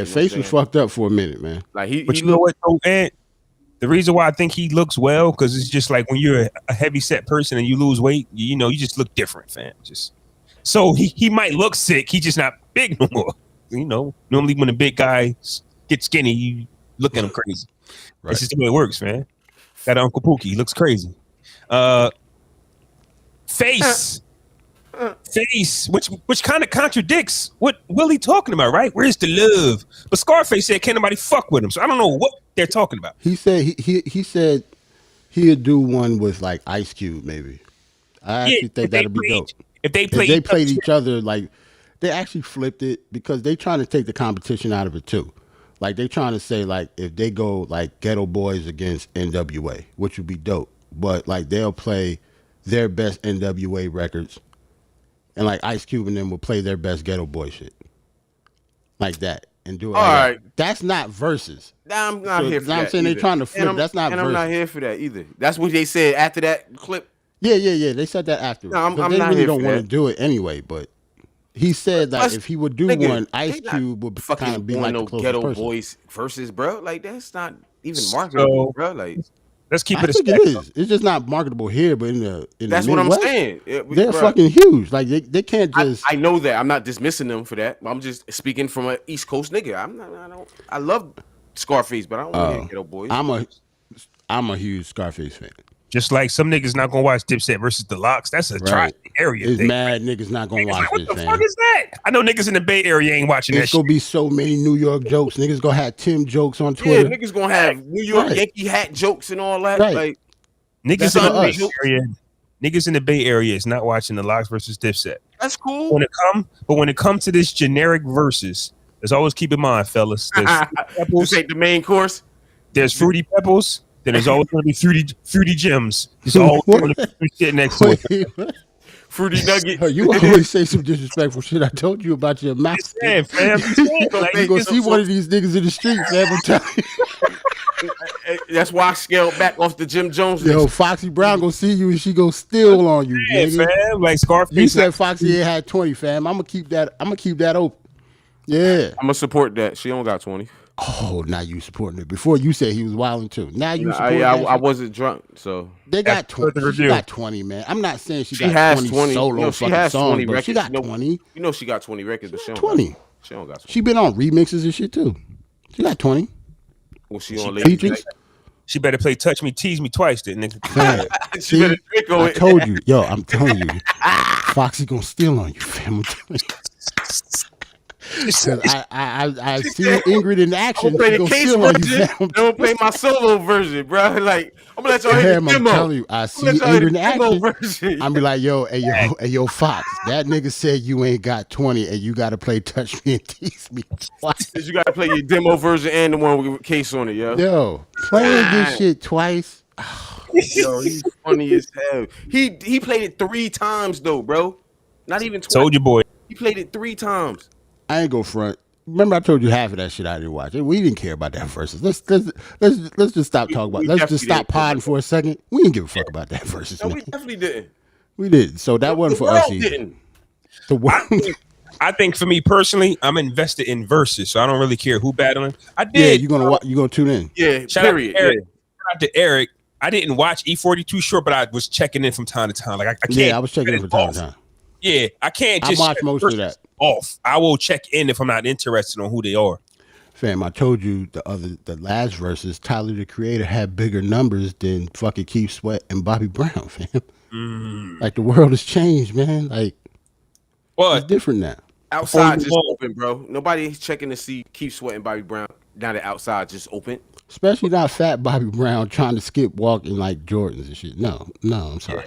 Face was fucked up for a minute, man. Like you know what, though, Ant? The reason why I think he looks well, because it's just like when you're a heavy set person and you lose weight, you just look different, fam. So he might look sick. He's just not big no more. Normally when a big guy gets skinny, you look at him crazy. Right. It's just the way it works, man. That Uncle Pookie looks crazy. Face, which kind of contradicts what Willie talking about, right? Where's the love? But Scarface said can't nobody fuck with him, so I don't know what they're talking about. He said He'd do one with like Ice Cube, maybe. I actually think that'd be dope. If they played each other, like they actually flipped it because they trying to take the competition out of it too. Like they trying to say like if they go like Ghetto Boys against NWA, which would be dope. But like they'll play their best NWA records, and like Ice Cube and them will play their best Ghetto Boy shit, like that, and do it. All right, that's not versus. Nah, I'm not here for that. I'm saying they're trying to flip. That's not. And versus. I'm not here for that either. That's what they said after that clip. Yeah. They said that after. No, I'm they not really here don't for want to that. do it anyway. But he said that if he would do one, Ice Cube would kind of be like the closest Ghetto person. Boys versus, bro. Like that's not even marketable, bro. Like let's keep it. I think it is. It's just not marketable here, but in the that's Midwest, what I'm saying. They're fucking huge. Like they can't just. I know that. I'm not dismissing them for that. I'm just speaking from an East Coast nigga. I love Scarface, but I don't want to hear Ghetto Boys. I'm a huge Scarface fan. Just like some niggas not gonna watch Dipset versus TheLOX. That's a tri-area It's thing. mad niggas not gonna watch this, What the fuck is that? I know niggas in the Bay Area ain't watching that shit. It's gonna be so many New York jokes. Niggas gonna have Tim jokes on Twitter. Yeah, niggas gonna have New York Yankee hat jokes and all that. Right. Like niggas in the Bay Area. Niggas in the Bay Area is not watching TheLOX Verzuz Dipset. That's cool. When it comes to this generic versus, let's always keep in mind, fellas. This ain't the main course. There's Fruity Pebbles. Then there's always going to be fruity gems. There's always going to be shit next to it. Fruity Nugget. You always say some disrespectful shit. I told you about your mouth. Fam. You gonna see one of these niggas in the street, fam. I'm telling you. That's why I scaled back off the Jim Jones. Yo, Foxy Brown gonna see you and she gonna steal on you, nigga. Fam. Like Scarface. You said Foxy had 20, fam. I'm gonna keep that open. Yeah. I'm gonna support that. She don't got 20. Oh, now you supporting it. Before you said he was wilding too. Now you supporting I wasn't drunk, so they got 20. She got 20, man. I'm not saying she got has 20 solo she has songs, 20 but records. she got 20. You know she got 20 records, but she don't 20. She don't got 20. She been on remixes and shit too. She got 20. Well, she on features. She better play Touch Me, Tease Me twice, then nigga. She better drink on I it. told you. Yo, I'm telling you. Foxy gonna steal on you, fam. Because I see Ingrid in action. I'm play the case version. Don't play my solo version, bro. Like I'm gonna let y'all hear the demo. I'm telling you, I see Ingrid in action. I'm be like, yo, Fox. That nigga said you ain't got 20, and you got to play Touch Me and Tease Me. You got to play your demo version and the one with case on it, yo. Yo, playing this shit twice. Yo, he's funny as hell. He played it 3 times though, bro. Not even 20. Told you, boy. He played it 3 times. I ain't go front. Remember, I told you half of that shit I didn't watch. We didn't care about that versus. Let's just stop talking about. Let's just stop podding for a second. We didn't give a fuck about that versus. No, we definitely didn't. We did. So that wasn't for us either. The world. I think for me personally, I'm invested in verses, so I don't really care who battling. I did. Yeah, you gonna tune in. Yeah. Shout period. Shout out to Eric. I didn't watch E42 short, but I was checking in from time to time. Like I can't. Yeah, I was checking in from time to time. Yeah, I can't just watch most of that off. I will check in if I'm not interested on who they are. Fam, I told you the last verses, Tyler the Creator had bigger numbers than fucking Keith Sweat and Bobby Brown, fam. Like the world has changed, man. Like it's different now. Outside just open, bro. Nobody's checking to see Keith Sweat and Bobby Brown. Now that outside just open. Especially not fat Bobby Brown trying to skip walk in like Jordans and shit. No, I'm sorry.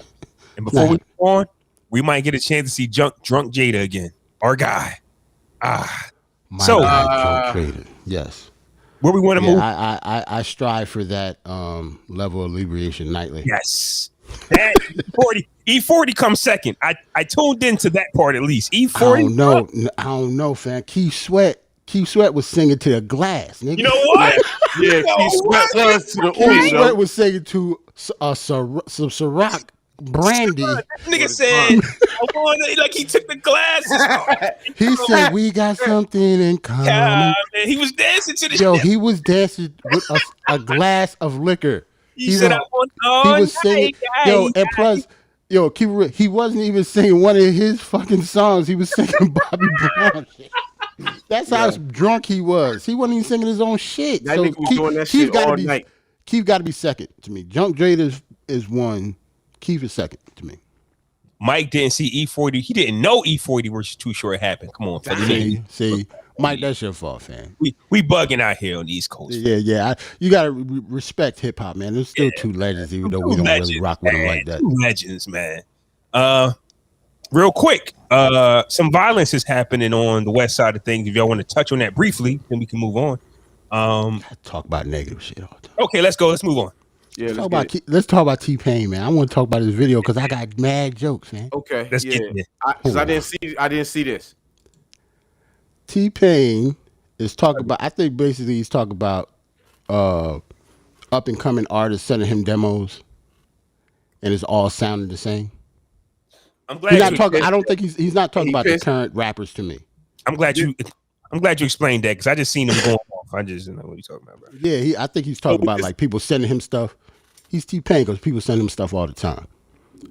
And before we go on, we might get a chance to see drunk Jada again. Our guy. My guy, Drunk Jada. Yes. Where we want to move? I strive for that level of inebriation nightly. Yes. That E40 comes second. I tuned into that part at least. E40. I don't know, fam. Keith Sweat was singing to the glass, nigga. You know what? Yeah, Keith Sweat was to the Keith Sweat was singing to some Ciroc brandy. Nigga said, like he took the glasses. He said, "We got something in common." Man, he was dancing to the shit. He was dancing with a glass of liquor. He said, "I want he was singing, and plus, he wasn't even singing one of his fucking songs. He was singing Bobby Brown shit. That's how drunk he was. He wasn't even singing his own shit. That nigga was doing that shit all night. Keith got to be second to me. Drunk Jada is one. Keith is second to me. Mike didn't see E40. He didn't know E40 versus Too Short happened. Come on, See, Mike, that's your fault, fam. We bugging out here on the East Coast. Yeah. You gotta respect hip hop, man. There's still two legends, even though we don't really rock with them like that. Two legends, man. Real quick, some violence is happening on the west side of things. If y'all want to touch on that briefly, then we can move on. I talk about negative shit all the time. Okay, let's go. Let's move on. Yeah, let's talk about TPain, man. I want to talk about this video because I got mad jokes, man. Okay, let's get it. Because I didn't see this. TPain is talking about. I think basically he's talking about up and coming artists sending him demos, and it's all sounding the same. I'm glad. I don't think he's not talking about the current rappers to me. I'm glad you explained that because I just seen him going off. I just didn't know what you're talking about, bro. Yeah, I think he's talking about like people sending him stuff. He's TPain because people send him stuff all the time.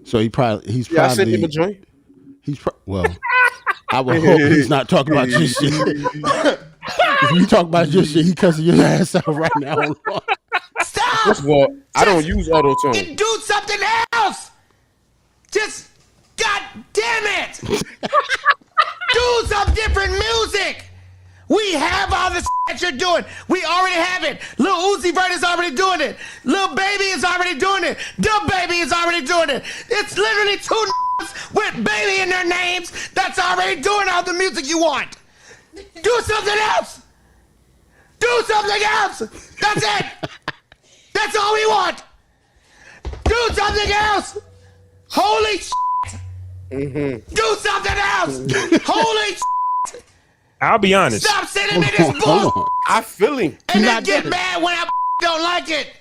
So he's probably. I sent him a joint. Well, I would hope he's not talking about your shit. If you talk about your shit, he cussing your ass out right now. Stop! First of all, I don't use auto tune. Do something else. Just, God damn it! Do some different music. We have all the that you're doing. We already have it. Lil Uzi Vert is already doing it. Lil Baby is already doing it. Dub Baby is already doing it. It's literally two with baby in their names that's already doing all the music you want. Do something else. Do something else. That's it. That's all we want. Do something else. Holy shit. Mm-hmm. Do something else. Holy shit. I'll be honest. Stop sending me this bull. I feel him. And then get mad when I don't like it.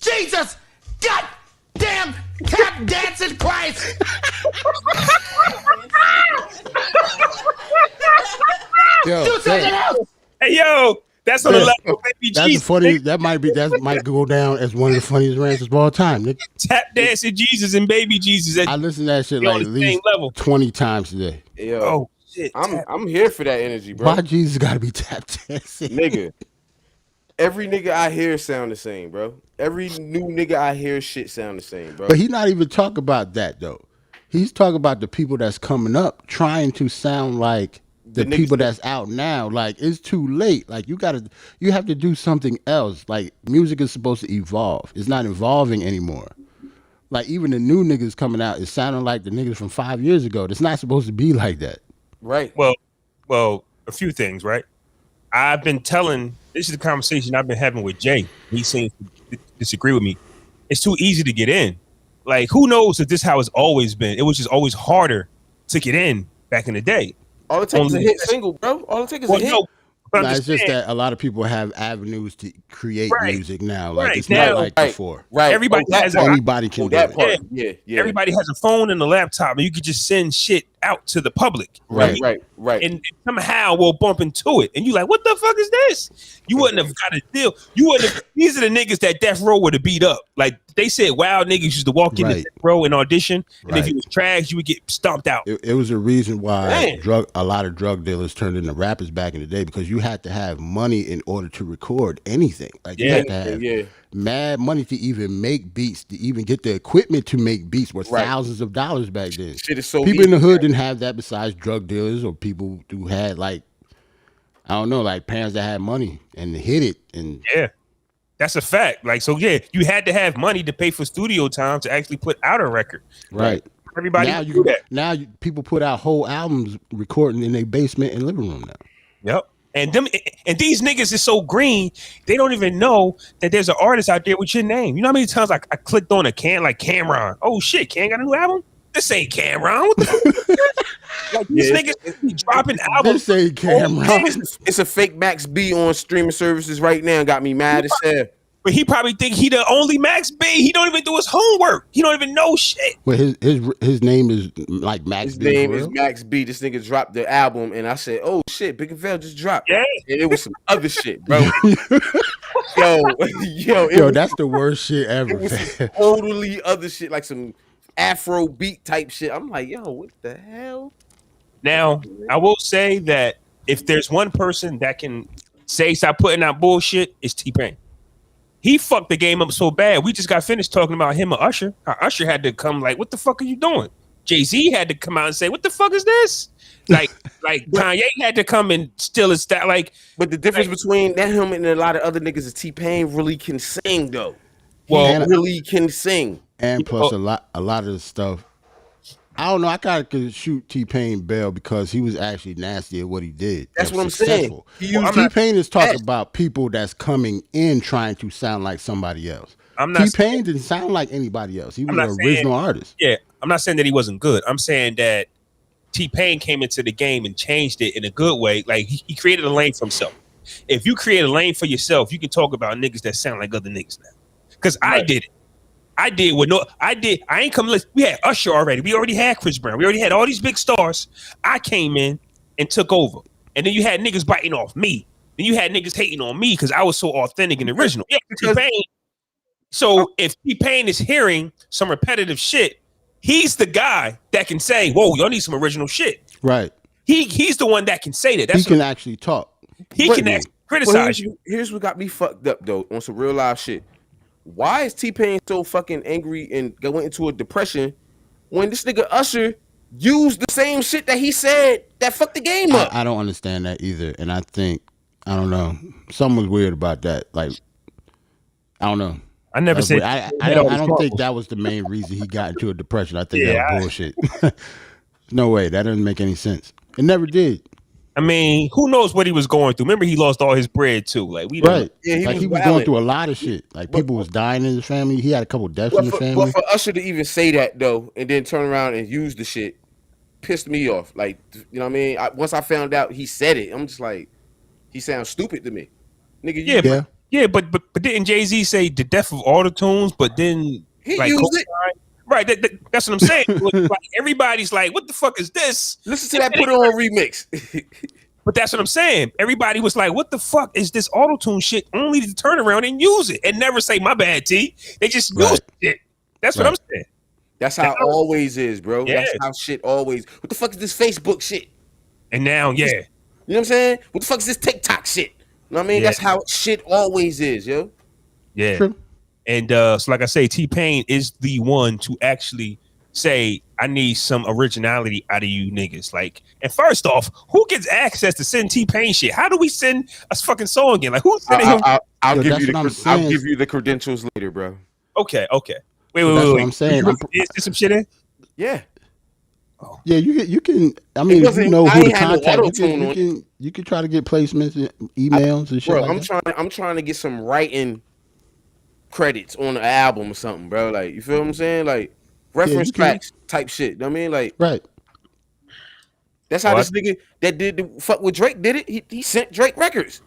Jesus. God damn tap dancing Christ. Yo, do something else. Hey, yo. That's on the level of Baby Jesus. Funny. That might go down as one of the funniest rants of all time, Nick. Tap dancing Jesus and Baby Jesus. I listen to that shit like at least 20 times today. Yo, oh shit! I'm here for that energy, bro. Why Jesus got to be tap dancing, nigga? Every nigga I hear sound the same, bro. Every new nigga I hear shit sound the same, bro. But he not even talking about that though. He's talking about the people that's coming up trying to sound like the people that's out now. Like, it's too late. Like, you have to do something else. Like, music is supposed to evolve. It's not evolving anymore. Like, even the new niggas coming out is sounding like the niggas from 5 years ago. It's not supposed to be like that. Right. Well, a few things, right? I've been telling, this is the conversation I've been having with Jay. He seems to disagree with me. It's too easy to get in. Like, who knows if this is how it's always been? It was just always harder to get in back in the day. All it takes is a hit single, bro. All it takes is a hit. It's just that a lot of people have avenues to create music now. Like, it's now, not like before. Right. Everybody has anybody can do it. Yeah. Everybody has a phone and a laptop, and you can just send shit out to the public. Right. And somehow we'll bump into it, and you like, what the fuck is this? You wouldn't have got a deal. You wouldn't have. These are the niggas that Death Row would have beat up. Like, they said, wild niggas used to walk in the Death Row and audition, and if you was trash, you would get stomped out. It was a reason why a lot of drug dealers turned into rappers back in the day, because you had to have money in order to record anything. Like, you had to have mad money to even make beats, to even get the equipment to make beats, were thousands of dollars back then. Shit is so people in the hood didn't have that besides drug dealers or people who had, like, I don't know, like parents that had money and hit it. And that's a fact. Like, so you had to have money to pay for studio time to actually put out a record. Right. Everybody now do that. Now people put out whole albums recording in their basement and living room now. Yep. And these niggas is so green, they don't even know that there's an artist out there with your name. You know how many times I clicked on like Cameron. Oh shit, Cam got a new album? This ain't Cameron. What the fuck? Like, these niggas be dropping albums. This ain't Cameron. It's a fake Max B on streaming services right now. Got me mad as hell. But he probably think he the only Max B. He don't even do his homework. He don't even know shit. Well, his name is like Max B. His name is Max B. This nigga dropped the album, and I said, "Oh shit, Big and Veil just dropped." Yeah, and it was some other shit, bro. yo, that's the worst shit ever. It was some totally other shit, like some Afro beat type shit. I'm like, yo, what the hell? Now, I will say that if there's one person that can say stop putting out bullshit, it's TPain. He fucked the game up so bad. We just got finished talking about him and Usher. How Usher had to come like, what the fuck are you doing? Jay-Z had to come out and say, "What the fuck is this?" Like Kanye had to come and steal his style. But the difference between that him and a lot of other niggas is TPain really can sing though. Well, He really can sing. And plus a lot of the stuff. I don't know. I kind of could shoot TPain bail because he was actually nasty at what he did. That's what I'm saying. TPain is talking about people that's coming in trying to sound like somebody else. TPain didn't sound like anybody else. He was an original artist. Yeah, I'm not saying that he wasn't good. I'm saying that TPain came into the game and changed it in a good way. Like he created a lane for himself. If you create a lane for yourself, you can talk about niggas that sound like other niggas now. Because I did it. I ain't come listen. We had Usher already. We already had Chris Brown. We already had all these big stars. I came in and took over. And then you had niggas biting off me. Then you had niggas hating on me because I was so authentic and original. Yeah, TPain. So if TPain is hearing some repetitive shit, he's the guy that can say, "Whoa, y'all need some original shit." Right. He's the one that can say that. He can actually talk. He can actually criticize you. Here's what got me fucked up though on some real live shit. Why is TPain so fucking angry and going into a depression when this nigga Usher used the same shit that he said that fucked the game up? I don't understand that either. And I don't know. Something was weird about that. Like, I don't know. I never said. I don't think that was the main reason he got into a depression. I think that was bullshit. No way. That doesn't make any sense. It never did. I mean, who knows what he was going through? Remember, he lost all his bread too. Like we don't. Yeah, he was going through a lot of shit. Like people was dying in his family. He had a couple deaths in his family. But for Usher to even say that though, and then turn around and use the shit, pissed me off. Like, you know what I mean? Once I found out he said it, I'm just like, he sounds stupid to me, nigga. But didn't Jay-Z say the death of autotunes? But then he used it. Right, that's what I'm saying. Like, everybody's like, "What the fuck is this?" Listen to that Put It On remix. But that's what I'm saying. Everybody was like, "What the fuck is this autotune shit?" Only to turn around and use it and never say, "My bad, T." They just use it. That's what I'm saying. That's how it always is, bro. Yeah. That's how shit always. What the fuck is this Facebook shit? And now, you know what I'm saying? What the fuck is this TikTok shit? You know what I mean? That's how shit always is, yo. Yeah. True. And so, like I say, TPain is the one to actually say, "I need some originality out of you niggas." Like, and first off, who gets access to send TPain shit? How do we send a fucking song again? Like, who's sending him? I'll give you the credentials later, bro. Okay. Wait. What I'm saying. Is there some shit in? Yeah. Oh. Yeah, you can. I mean, if you know who to contact, you can try to get placements, and emails, and shit. Bro, like I'm trying to get some writing credits on an album or something, bro. Like, you feel what I'm saying? Like reference tracks type shit. You know what I mean? Like, right. That's how this nigga that did the fuck with Drake did it. He sent Drake records.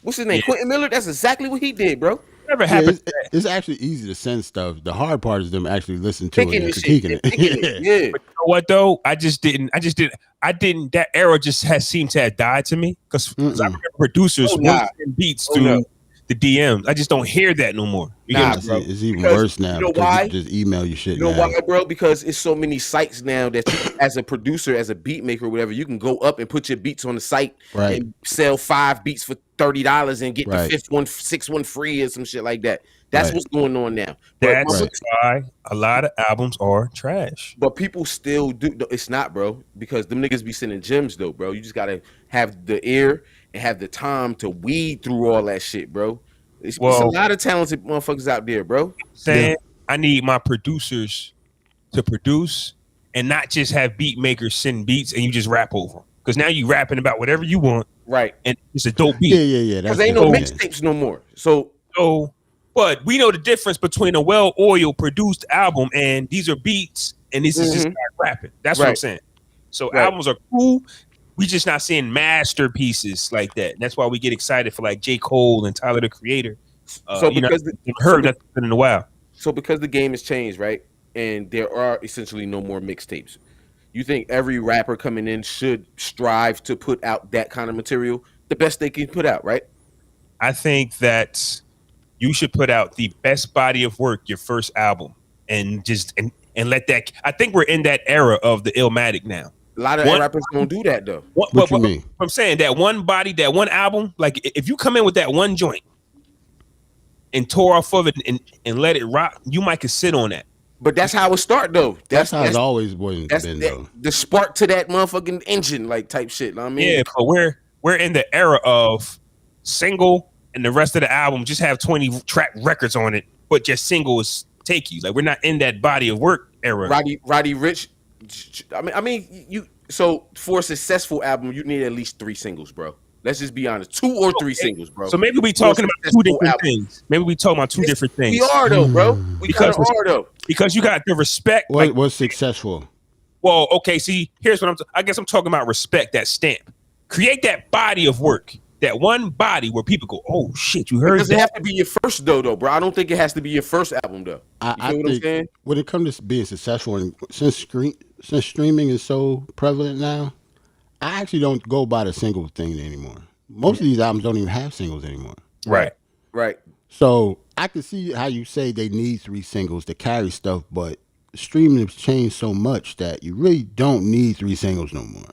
What's his name? Quentin Miller. That's exactly what he did, bro. Never happened. It's actually easy to send stuff. The hard part is them actually listening to it and critiquing it. Yeah. But you know what though? I didn't. That era just seemed to have died to me because I remember producers send beats through the DMs. I just don't hear that no more. Bro. It's even worse now. You know why? You just email you shit. You know why, bro? Because it's so many sites now that you, as a producer, as a beat maker, whatever, you can go up and put your beats on the site and sell 5 beats for $30 and get the sixth one free or some shit like that. That's what's going on now. That's why a lot of albums are trash. But people still do. It's not, bro, because them niggas be sending gems though, bro. You just gotta have the ear and have the time to weed through all that shit, bro. It's a lot of talented motherfuckers out there, bro. Saying I need my producers to produce and not just have beat makers send beats and you just rap over them. Because now you rapping about whatever you want, right? And it's a dope beat. Yeah. Because ain't no mixtapes no more. So, but we know the difference between a well-oiled produced album and these are beats and this is just rapping. That's what I'm saying. So albums are cool. We just not seeing masterpieces like that. And that's why we get excited for like J. Cole and Tyler the Creator. Heard that in a while. So because the game has changed, right? And there are essentially no more mixtapes. You think every rapper coming in should strive to put out that kind of material, the best they can put out, right? I think that you should put out the best body of work, your first album, and just and let that. I think we're in that era of the Illmatic now. A lot of rappers don't do that though. What you mean? I'm saying that one body, that one album, like if you come in with that one joint and tore off of it and let it rock, you might could sit on that. But that's how it start though. That's how it's always been though. The spark to that motherfucking engine, like type shit. Know what I mean? Yeah, but we're in the era of single, and the rest of the album just have 20 track records on it, but just singles take you. Like we're not in that body of work era. Roddy Ricch. I mean, you. So for a successful album, you need at least 3 singles, bro. Let's just be honest, 2 or 3 singles, bro. So maybe we talking about 2 different things. Maybe we talking about 2 different things. We are though, bro. We kind of are though. Because you got the respect. What was successful? Well, okay. See, here's what I guess I'm talking about. Respect, that stamp. Create that body of work. That one body where people go, oh shit, you heard It doesn't that? have to be your first though, bro. I don't think it has to be your first album though. I think when it comes to being successful, and since streaming is so prevalent now, I actually don't go by the single thing anymore. Most of these albums don't even have singles anymore. Right. So I can see how you say they need 3 singles to carry stuff, but streaming has changed so much that you really don't need 3 singles no more.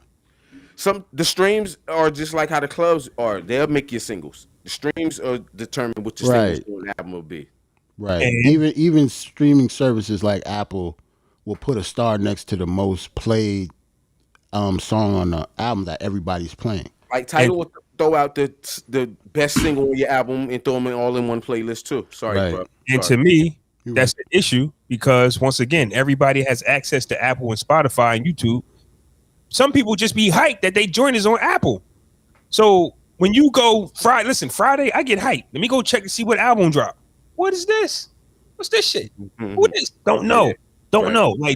The streams are just like how the clubs are. They'll make your singles. The streams are determine what your singles on the album will be. Right. And even streaming services like Apple will put a star next to the most played song on the album that everybody's playing. Like Tidal will throw out the best single on your album and throw them all in one playlist too. Sorry, bro. And to me, that's the issue because once again, everybody has access to Apple and Spotify and YouTube. Some people just be hyped that they join us on Apple. So when you go Friday, I get hyped. Let me go check to see what album dropped. What is this? What's this shit? Who is? Don't know. Don't know. I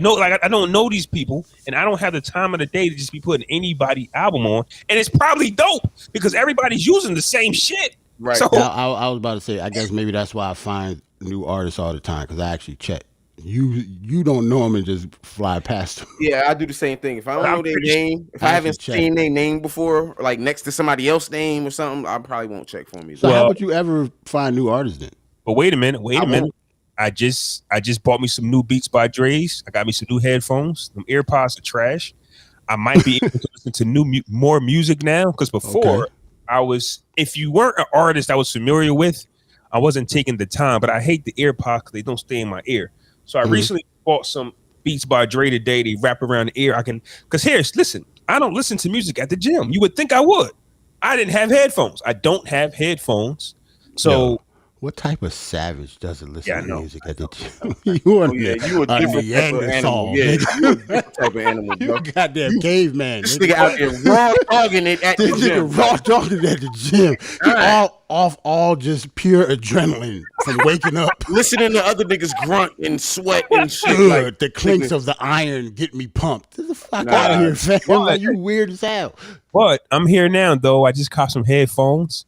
don't know these people, and I don't have the time of the day to just be putting anybody album on. And it's probably dope because everybody's using the same shit. Right. So I was about to say, I guess maybe that's why I find new artists all the time because I actually check. You don't know them and just fly past them. Yeah, I do the same thing. If I don't know their name, if I haven't seen their name before, like next to somebody else's name or something, I probably won't check for me. So how would you ever find new artists then? But wait a minute. I just bought me some new Beats by Dre's. I got me some new headphones. Them AirPods are trash. I might be able to listen to more music now because before if you weren't an artist I was familiar with, I wasn't taking the time. But I hate the AirPods because they don't stay in my ear. So I recently bought some Beats by Dre today. They wrap around the ear. Listen, I don't listen to music at the gym. You would think I would. I didn't have headphones. I don't have headphones. So what type of savage doesn't listen to music at the gym? You a different type of animal. Yeah, you a different type of animal, bro. You goddamn caveman. This nigga out there raw dogging it at the gym. This nigga raw dogging at the gym. All just pure adrenaline from waking up. Listening to other niggas grunt and sweat and shit. The clinks of the iron get me pumped. Get the fuck out of here, fam. Like, you weird as hell. But I'm here now, though. I just caught some headphones.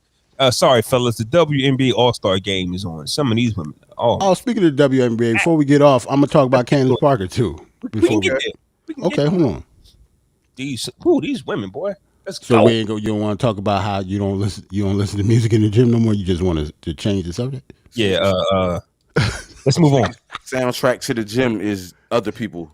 Sorry, fellas. The WNBA All-Star game is on. Some of these women. Oh, speaking of the WNBA, before we get off, I'm going to talk about CandaceParker, too. Okay, hold on. These women, boy. So you don't want to talk about how you don't listen to music in the gym no more? You just want to change the subject? Yeah, let's move on. Soundtrack to the gym is other people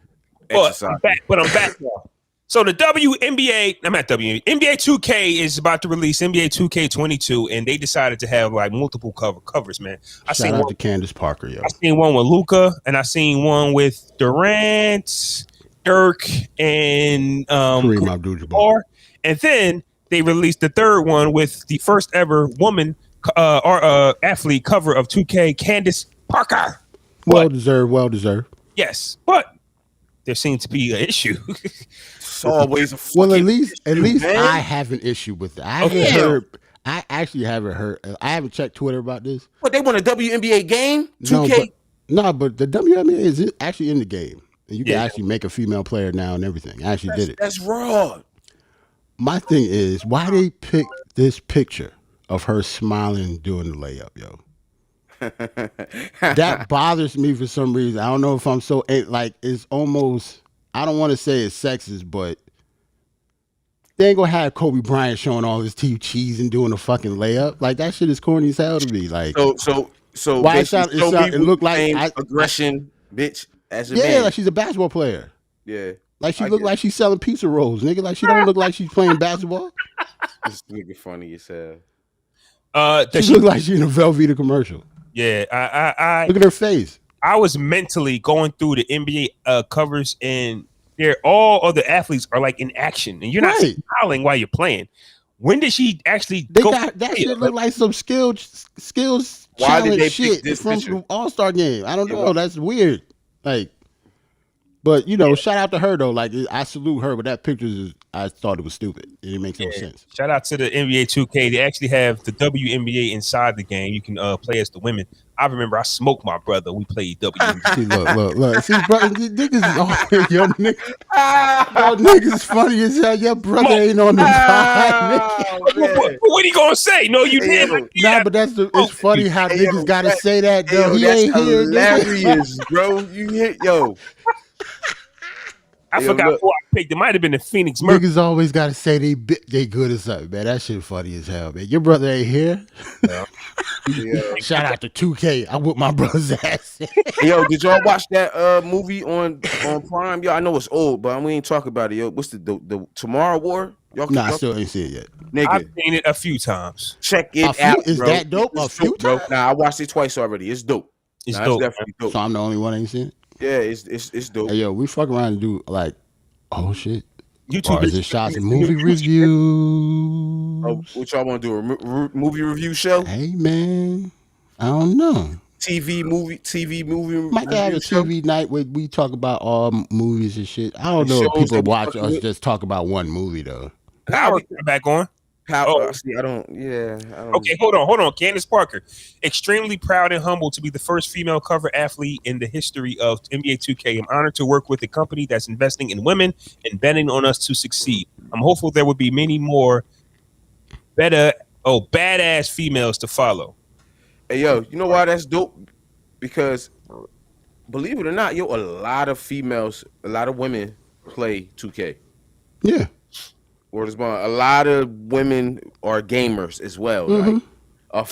exercising. But I'm back now. So the NBA 2K is about to release NBA 2K22, and they decided to have like multiple covers, man. Shout out to CandaceParker, yo. I seen one with Luka, and I seen one with Durant, Dirk, and Kareem Abdul-Jabbar. And then they released the third one with the first ever woman athlete cover of 2K, CandaceParker. Well deserved. Yes, but there seems to be an issue. It's always a well, at least I have an issue with it. I actually haven't heard. I haven't checked Twitter about this. But they want a WNBA game? 2K? But the WNBA is actually in the game. And you can actually make a female player now and everything. I actually did it. That's raw. My thing is, why they pick this picture of her smiling doing the layup, yo? That bothers me for some reason. I don't know if I'm so it's almost. I don't want to say it's sexist, but they ain't gonna have Kobe Bryant showing all his teeth cheese and doing a fucking layup. Like that shit is corny as hell to me. Like so why it looked like aggression, bitch. As a man. like she's a basketball player. Yeah. Like she look like she's selling pizza rolls, nigga. Like she don't look like she's playing basketball. This nigga funny as hell. She look like she in a Velveeta commercial. Yeah, I look at her face. I was mentally going through the NBA covers, and all other athletes are like in action, and you're not smiling while you're playing. When did she actually? That shit look like some skills Why did they shit pick this from picture? All-Star game. I don't know. That's weird. Like, but shout out to her though. Like, I salute her, but that picture I thought it was stupid. It makes no sense. Shout out to the NBA 2K. They actually have the WNBA inside the game. You can play as the women. I remember I smoked my brother. We played WNBA. See, look. See, brother, niggas, your niggas funny as hell. Your brother ain't on the pod, nigga. What he gonna say? No, you didn't. Nah, but it's funny how niggas gotta say that, though. He that's ain't here. Hilarious, bro. You hit I forgot who I picked. It might have been the Phoenix Mercury. Niggas always gotta say they good or something, man. That shit funny as hell, man. Your brother ain't here. Shout out to 2K. I whipped my brother's ass. Yo, did y'all watch that movie on Prime? Yo, I know it's old, but we ain't talking about it. Yo, what's the Tomorrow War? I still ain't seen it yet. Nigga, I've seen it a few times. Check it out. Is bro. that dope? It's a few times? Nah, I watched it twice already. It's dope. It's dope. It's definitely dope. So I'm the only one that ain't seen it? Yeah, it's dope. Hey, yo, we fuck around and do like, oh shit. YouTube is it Shotz movie reviews? Oh, what y'all want to do? A movie review show? Hey man, I don't know. TV movie. Might have a TV night where we talk about all movies and shit. I don't know if people watch us just talk about one movie though. Now back on. See, I don't. Okay, hold on. CandaceParker, extremely proud and humbled to be the first female cover athlete in the history of NBA 2K. I'm honored to work with a company that's investing in women and betting on us to succeed. I'm hopeful there will be many more badass females to follow. Hey, yo, you know why that's dope? Because believe it or not, a lot of women play 2K. Yeah. A lot of women are gamers as well. Mm-hmm. I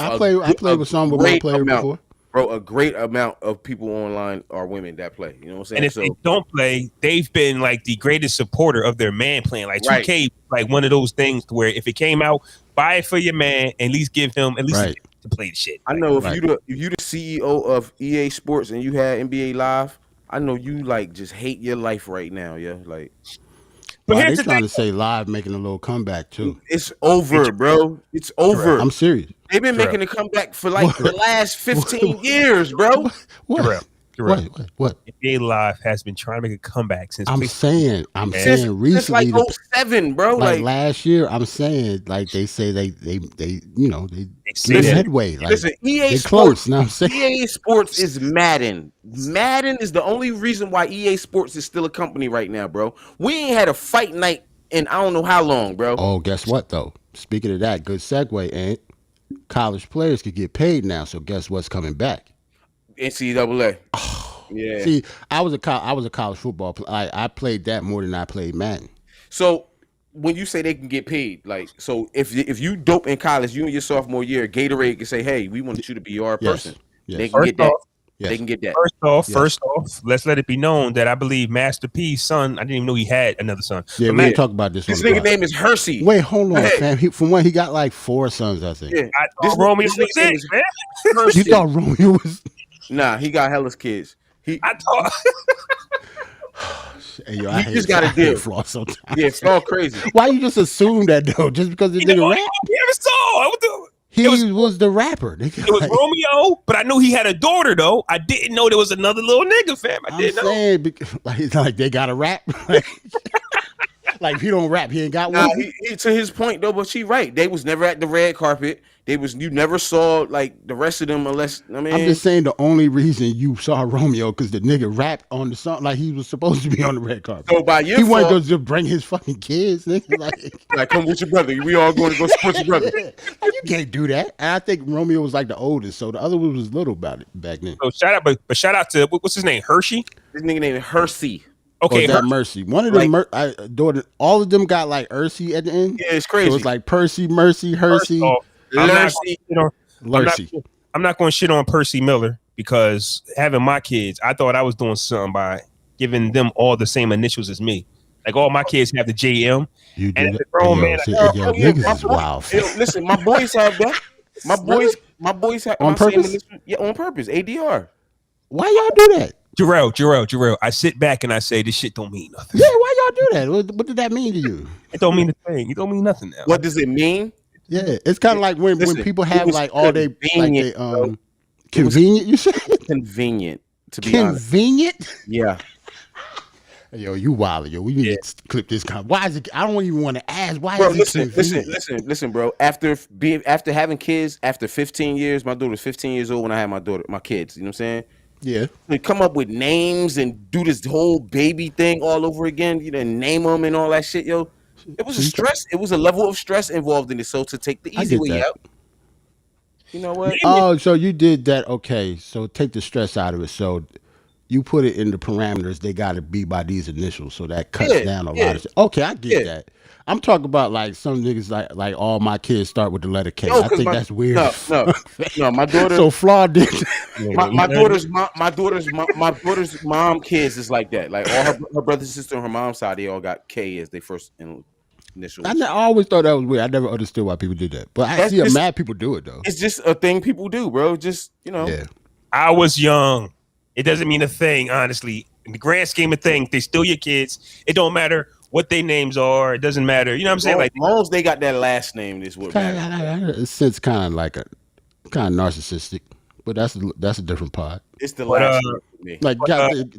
played with some women before. Bro, a great amount of people online are women that play. You know what I'm saying? And if they don't play, they've been like the greatest supporter of their man playing. Like 2K, like one of those things where if it came out, buy it for your man, and at least give him to play the shit. I know if you the CEO of EA Sports and you had NBA Live, I know you like just hate your life right now, yeah. Like, but they're trying to say Live making a little comeback too. It's over, bro. It's over. I'm serious. They've been making a comeback for like the last 15 years, bro. What? NBA Live has been trying to make a comeback since. I'm saying recently, it's like 07, bro. Like last year, I'm saying like they say they headway. Like, listen, EA Sports. Now I'm saying EA Sports is Madden. Madden is the only reason why EA Sports is still a company right now, bro. We ain't had a fight night in I don't know how long, bro. Oh, guess what though? Speaking of that, good segue, and college players could get paid now. So guess what's coming back? NCAA. Oh, yeah. See, I was a college football player. I played that more than I played Madden. So when you say they can get paid, like, so if you dope in college, you in your sophomore year, Gatorade can say, hey, we want you to be our person. Yes. They can get that. Yes. They can get that. First off, let's let it be known that I believe Master P's son, I didn't even know he had another son. Yeah, we didn't talk about this. This nigga name is Hersey. Wait, hold on, fam. From when he got like 4 sons, I think. Yeah, I thought Romeo was it, man. You thought Romeo was? Nah, he got Hella's kids. I thought. Hey, yo, you just got to deal. Flaw sometimes. Yeah, Flaw crazy. Why you just assume that though? Just because the nigga rap? You never saw. He was the rapper. It was Romeo, but I knew he had a daughter though. I didn't know there was another little nigga, fam. I didn't know. Because, like they got to rap. Like if he don't rap, he ain't got one. He, to his point though, but she right. They was never at the red carpet. You never saw like the rest of them unless I'm just saying the only reason you saw Romeo because the nigga rapped on the song like he was supposed to be on the red carpet. So by your he wasn't going to bring his fucking kids, nigga. Like come with your brother. We all going to go support your brother. You can't do that. And I think Romeo was like the oldest, so the other one was little about it back then. So shout out to what's his name, Hershey. This nigga named Hersey. Okay, Mercy. One of them, all of them got like Ursy at the end. Yeah, it's crazy. So it's like Percy, Mercy, Hersey. I'm not going to shit on Percy Miller because having my kids, I thought I was doing something by giving them all the same initials as me. Like all my kids have the JM. You do and grown man. Niggas is wild. Listen, my boys have that. My boys have on purpose. Yeah, on purpose. ADR. Why y'all do that? Jerrell. I sit back and I say this shit don't mean nothing. Yeah, why y'all do that? What did that mean to you? It don't mean a thing. It don't mean nothing now. What does it mean? Yeah, it's kind of like when people have like all day like they convenient. You said convenient to be honest. Convenient. Yeah. Yo, you wild, yo. We need to clip this. Why is it? I don't even want to ask. Why bro, is it convenient? listen, bro. After having kids, after 15 years, my daughter was 15 years old when I had my kids. You know what I'm saying? Yeah. They come up with names and do this whole baby thing all over again. You know, name them and all that shit, yo. It was a stress. It was a level of stress involved in it. So to take the easy way out, you know what? Oh, so you did that? Okay, so take the stress out of it. So you put it in the parameters. They got to be by these initials, so that cuts down a lot of shit. Okay, I get that. I'm talking about like some niggas like all my kids start with the letter K. I think that's weird. No, my daughter. So Flaw did. my daughter's mom kids is like that. Like all her brother and sister on her mom's side, they all got K as their first initial. I always thought that was weird. I never understood why people did that, but I see mad people do it though. It's just a thing people do, bro. Just Yeah. I was young. It doesn't mean a thing, honestly. In the grand scheme of things, they still your kids. It don't matter what their names are. It doesn't matter. You know what I'm saying? Like, as long as they got that last name, this what matters. It's kind of like kind of narcissistic, but that's a different part. It's the last name for me. Like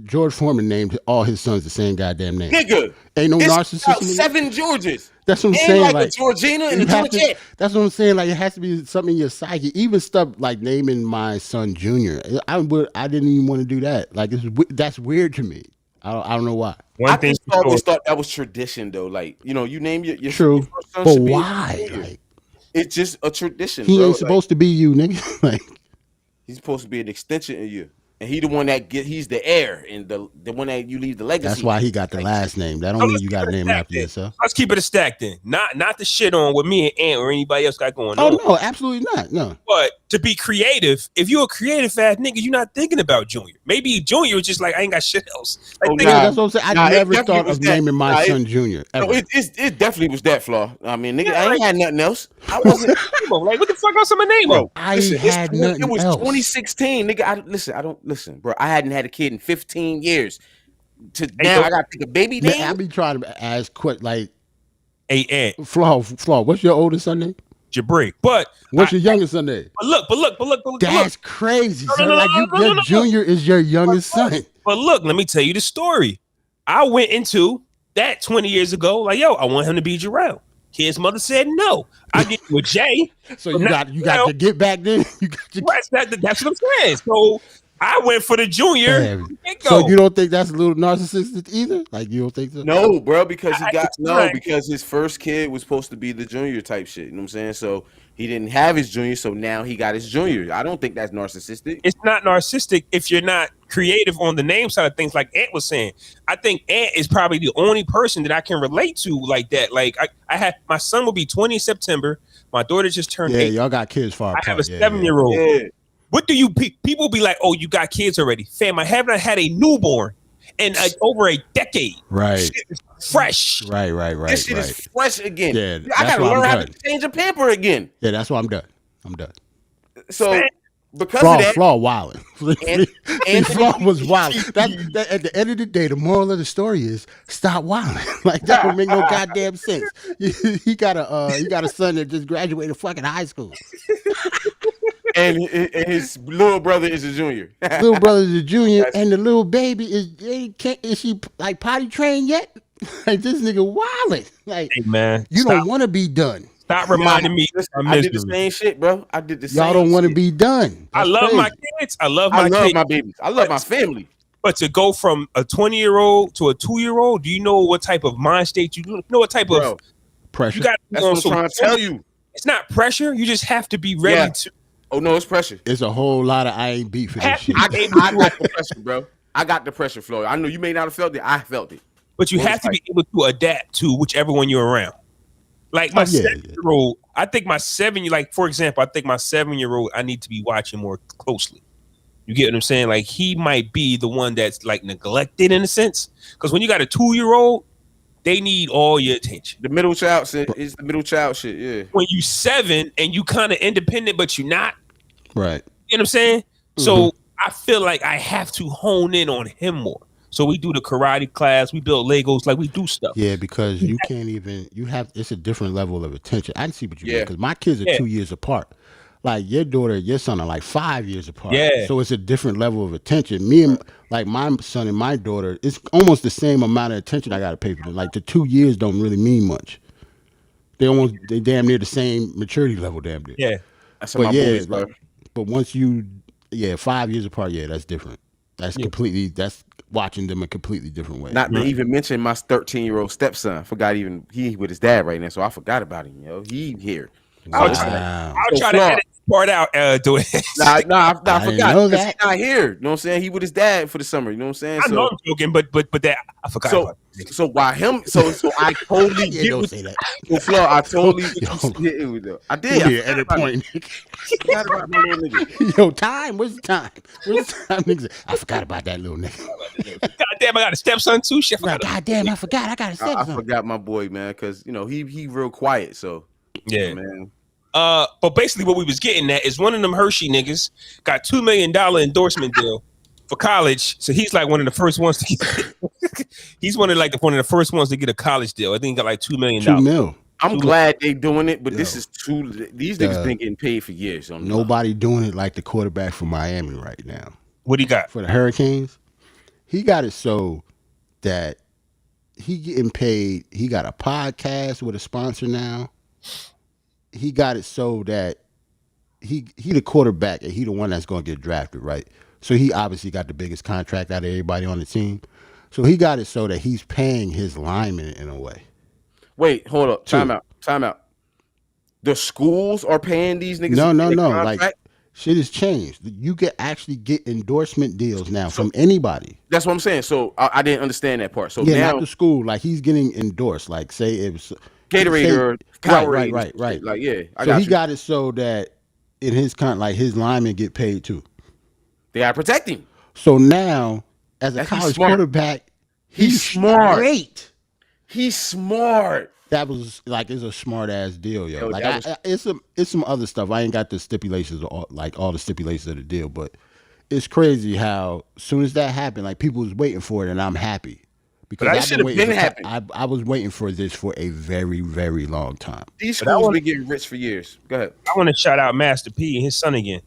George Foreman named all his sons the same goddamn name. Nigga, ain't no narcissism. 7 Georges. That's what I'm saying. Like a Georgina and a Georgette. That's what I'm saying. Like it has to be something in your psyche. Even stuff like naming my son Junior. I didn't even want to do that. Like that's weird to me. I don't know why. I just always thought that was tradition though. Like you name your true, your first son but why? Like, it's just a tradition. He bro. ain't supposed to be you, nigga. Like he's supposed to be an extension of you. And he the one that he's the heir and the one that you leave the legacy. That's why he got the last name. That don't mean you got to name it after yourself. Let's keep it a stack then. Not the shit on what me and Ant or anybody else got going on. Oh no, absolutely not. No. But to be creative, if you're a creative ass nigga, you're not thinking about Junior. Maybe Junior is just like I ain't got shit else. Like, that's what I'm saying. I never thought of naming my son Junior. No, it definitely was that Flaw. I mean, nigga, I ain't had nothing else. I wasn't like what the fuck else am I name of? It was 2016, nigga. I don't listen, bro. I hadn't had a kid in 15 years. Now I gotta pick a baby name. I be trying to ask quick, like, hey, Ant. Flaw. What's your oldest son name? Jabri. But what's your youngest son name? But look. That's crazy. Your Junior is your youngest son. But look, let me tell you the story. I went into that 20 years ago. Like, yo, I want him to be Jerrell. His mother said no. I get with Jay. So you got to get back then. That's what I'm saying. So I went for the Junior. So you don't think that's a little narcissistic either? Like you don't think so? No, bro, because because his first kid was supposed to be the Junior type shit. You know what I'm saying? So he didn't have his Junior, so now he got his Junior. I don't think that's narcissistic. It's not narcissistic if you're not creative on the name side of things, like Ant was saying. I think Ant is probably the only person that I can relate to like that. Like I had my son will be 20 in September. My daughter just turned 8. Y'all got kids far apart. I have a 7-year-old. Yeah. What do you people be like? Oh, you got kids already, fam? I haven't had a newborn in over a decade. Right, shit is fresh. Right. This shit is fresh again. Yeah, I gotta learn how to change a pamper again. Yeah, that's why I'm done. So because of that, Flaw wilding. Flaw was wild. That at the end of the day, the moral of the story is stop wilding. Like that don't make no goddamn sense. He got a son that just graduated fucking high school. And his little brother is a junior. Little brother is a junior, and the little baby is she like potty trained yet? Like this nigga wilding. Like, hey man, you don't want to be done. Stop reminding me. I did the same shit, bro. I did the same. Y'all don't want to be done. I love my kids. I love my babies. I love my family. But to go from a 20-year-old to a 2-year-old, do you know what type of mind state you know? What type of pressure? That's what I'm trying to tell you. It's not pressure. You just have to be ready to. Oh no, it's pressure. It's a whole lot of I ain't beat for this shit. I got the pressure, bro. I got the pressure, Flo. I know you may not have felt it. I felt it. But you have to be able to adapt to whichever one you're around. Like my 7-year-old, I think my 7-year, like for example, I think my 7-year-old, I need to be watching more closely. You get what I'm saying? Like he might be the one that's like neglected in a sense. Because when you got a 2-year-old, they need all your attention. The middle child shit is the middle child shit, yeah. When you 7 and you kind of independent, but you're not. Right. You know what I'm saying? So I feel like I have to hone in on him more. So we do the karate class, we build Legos, like we do stuff. Yeah, because you can't even. It's a different level of attention. I can see what you mean because my kids are 2 years apart. Like your daughter, your son are like 5 years apart. Yeah. So it's a different level of attention. Me and like my son and my daughter, it's almost the same amount of attention I got to pay for them. Like the 2 years don't really mean much. They damn near the same maturity level, damn near. Yeah. That's my boys, bro. But once 5 years apart, that's different. That's completely. That's watching them a completely different way. Not to even mention my 13-year-old stepson. Forgot even he with his dad right now, so I forgot about him. He here. I'll try to edit this part out. Do it. I forgot. Know that. He's not here. You know what I'm saying? He with his dad for the summer. You know what I'm saying? I know I'm joking, but that I forgot. About it. So why him? So I totally get don't what, say that. so Flaw, I totally get I did. Yeah, edit point. Forgot about my little nigga. Yo, time. Where's the time? Where's the time? Niggas, I forgot about that little nigga. God damn, I got a stepson too. Shit, God damn, I forgot. I got a stepson. I forgot my boy, man, because he real quiet. So man. But basically what we was getting at is one of them Hershey niggas got $2 million endorsement deal for college. So he's like one of the first ones to get he's one of the first ones to get a college deal. I think he got like $2 million. $2 million. I'm glad they doing it, but this is these niggas been getting paid for years. Nobody doing it like the quarterback for Miami right now. What he got? For the Hurricanes? He got it so that he getting paid. He got a podcast with a sponsor now. He got it so that he the quarterback and he the one that's going to get drafted, right? So he obviously got the biggest contract out of everybody on the team. So he got it so that he's paying his linemen in a way. Wait, hold up. Time out. The schools are paying these niggas? No. Like, shit has changed. You can actually get endorsement deals now from anybody. That's what I'm saying. So I didn't understand that part. So now, not the school. Like, he's getting endorsed. Like, say it was Gatorade or Powerade. Right. Like, yeah. He got it so that in his his linemen get paid too. They gotta protect him. So now, as a college quarterback, he's smart. Great. He's smart. That was like it's a smart ass deal, yo. Like it's some other stuff. I ain't got the stipulations all the stipulations of the deal, but it's crazy how as soon as that happened, like people was waiting for it, and I'm happy. Because that should have been happening. I was waiting for this for a very, very long time. These schools been getting rich for years. Go ahead. I want to shout out Master P and his son again.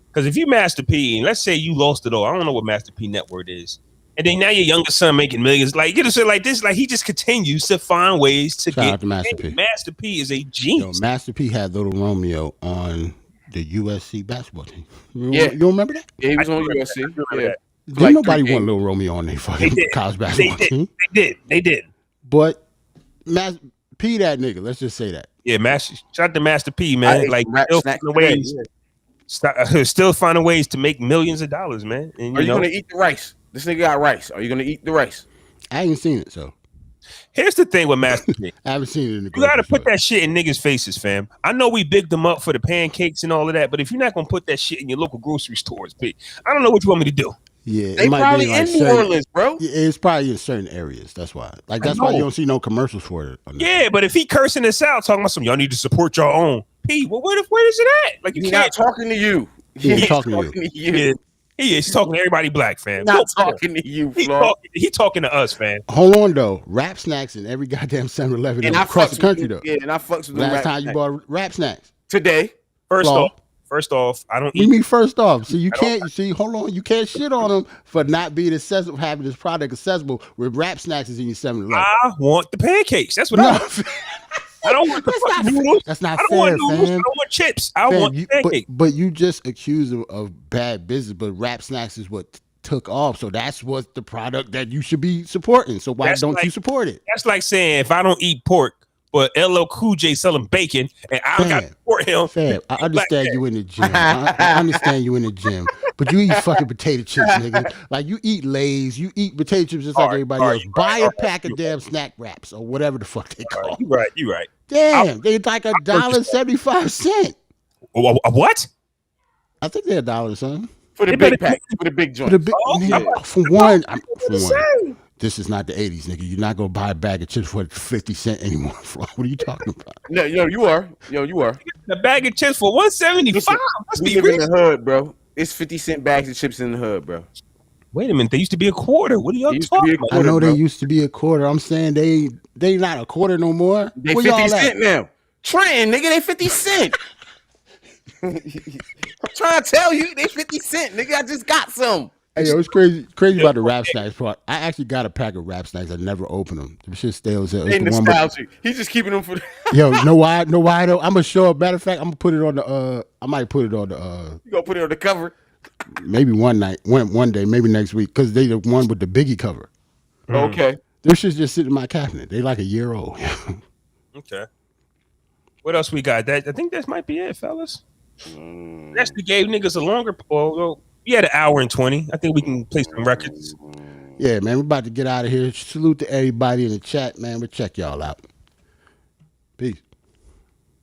Because if you Master P, and let's say you lost it all, I don't know what Master P net worth is. And then now your younger son making millions. Like, you know, so like this, like he just continues to find ways to shout get out to Master P. Master P is a genius. Yo, Master P had Little Romeo on the USC basketball team. You remember that? Yeah, he was on USC. Yeah. Didn't nobody want Little Romeo on their fucking college basketball team. They did. But P that nigga, let's just say that. Yeah, shout out to Master P, man. Like still finding ways to make millions of dollars, man. And, Are you gonna eat the rice? This nigga got rice. Are you gonna eat the rice? I ain't seen it, so. Here's the thing with Master P. I haven't seen it in the You gotta put that shit in niggas' faces, fam. I know we bigged them up for the pancakes and all of that, but if you're not gonna put that shit in your local grocery stores, P, I don't know what you want me to do. Yeah, they probably in New Orleans, bro. It's probably in certain areas. That's why. Like that's why you don't see no commercials for it. Yeah, but if he cursing us out, talking about some y'all need to support your own. P, well, where is it at? Like he's not talking to you. He's talking to you. Yeah. He is talking to everybody black, fam. Not talking to you, Flaw. He talking to us, fam. Hold on, though. Rap Snacks in every goddamn 7-Eleven across the country, though. Yeah, and I fucks with last time you bought Rap Snacks. Today. First off, I don't eat. You mean first off? So you can't. See, hold on. You can't shit on them for not being accessible, having this product accessible with Rap Snacks is in your 7-Eleven. I want the pancakes. That's what I want. I don't want the fucking noodles. That's not fair, fam. I don't want chips. I want pancakes. But you just accused them of bad business. But Rap Snacks is what took off. So that's what the product that you should be supporting. So why don't you support it? That's like saying if I don't eat pork, but LL Cool J selling bacon, and I got to support him. Fam, I understand you in the gym. I understand you in the gym. But you eat fucking potato chips, nigga. Like, you eat Lay's. You eat potato chips just like everybody else. Buy a pack of damn snack wraps or whatever the fuck they call it. You right. Damn, they like $1.75. What? I think they're $1, son. For the big pack. For the big joint. For one, this is not the 80s, nigga. You're not going to buy a bag of chips for 50 cents anymore. What are you talking about? Yo, you are. The bag of chips for $1.75. We live in the hood, bro. It's 50-cent bags of chips in the hood, bro. Wait a minute, they used to be a quarter. What are y'all Used to be talking a about? quarter, I know bro. they used to be a quarter. I'm saying they not a quarter no more. They Where 50 y'all cent at? now. Trenton, nigga, they 50 cent. I'm trying to tell you, they 50 cent, nigga. I just got some. Hey, yo, it's crazy about the rap snacks part. I actually got a pack of rap snacks. I never opened them. The shit stale as hell. They nostalgic. He's just keeping them for. Yo, know why though? I'm gonna show up. Matter of fact, I'm gonna put it on the. I might put it on the. You gonna put it on the cover? Maybe one day, maybe next week, because they the one with the Biggie cover. Okay. This shit's just sitting in my cabinet. They like a year old. Okay. What else we got? I think that might be it, fellas. Actually gave niggas a longer. Well, we had an hour and 20. I think we can play some records. Yeah, man, we're about to get out of here. Salute to everybody in the chat, man. We'll check y'all out. Peace.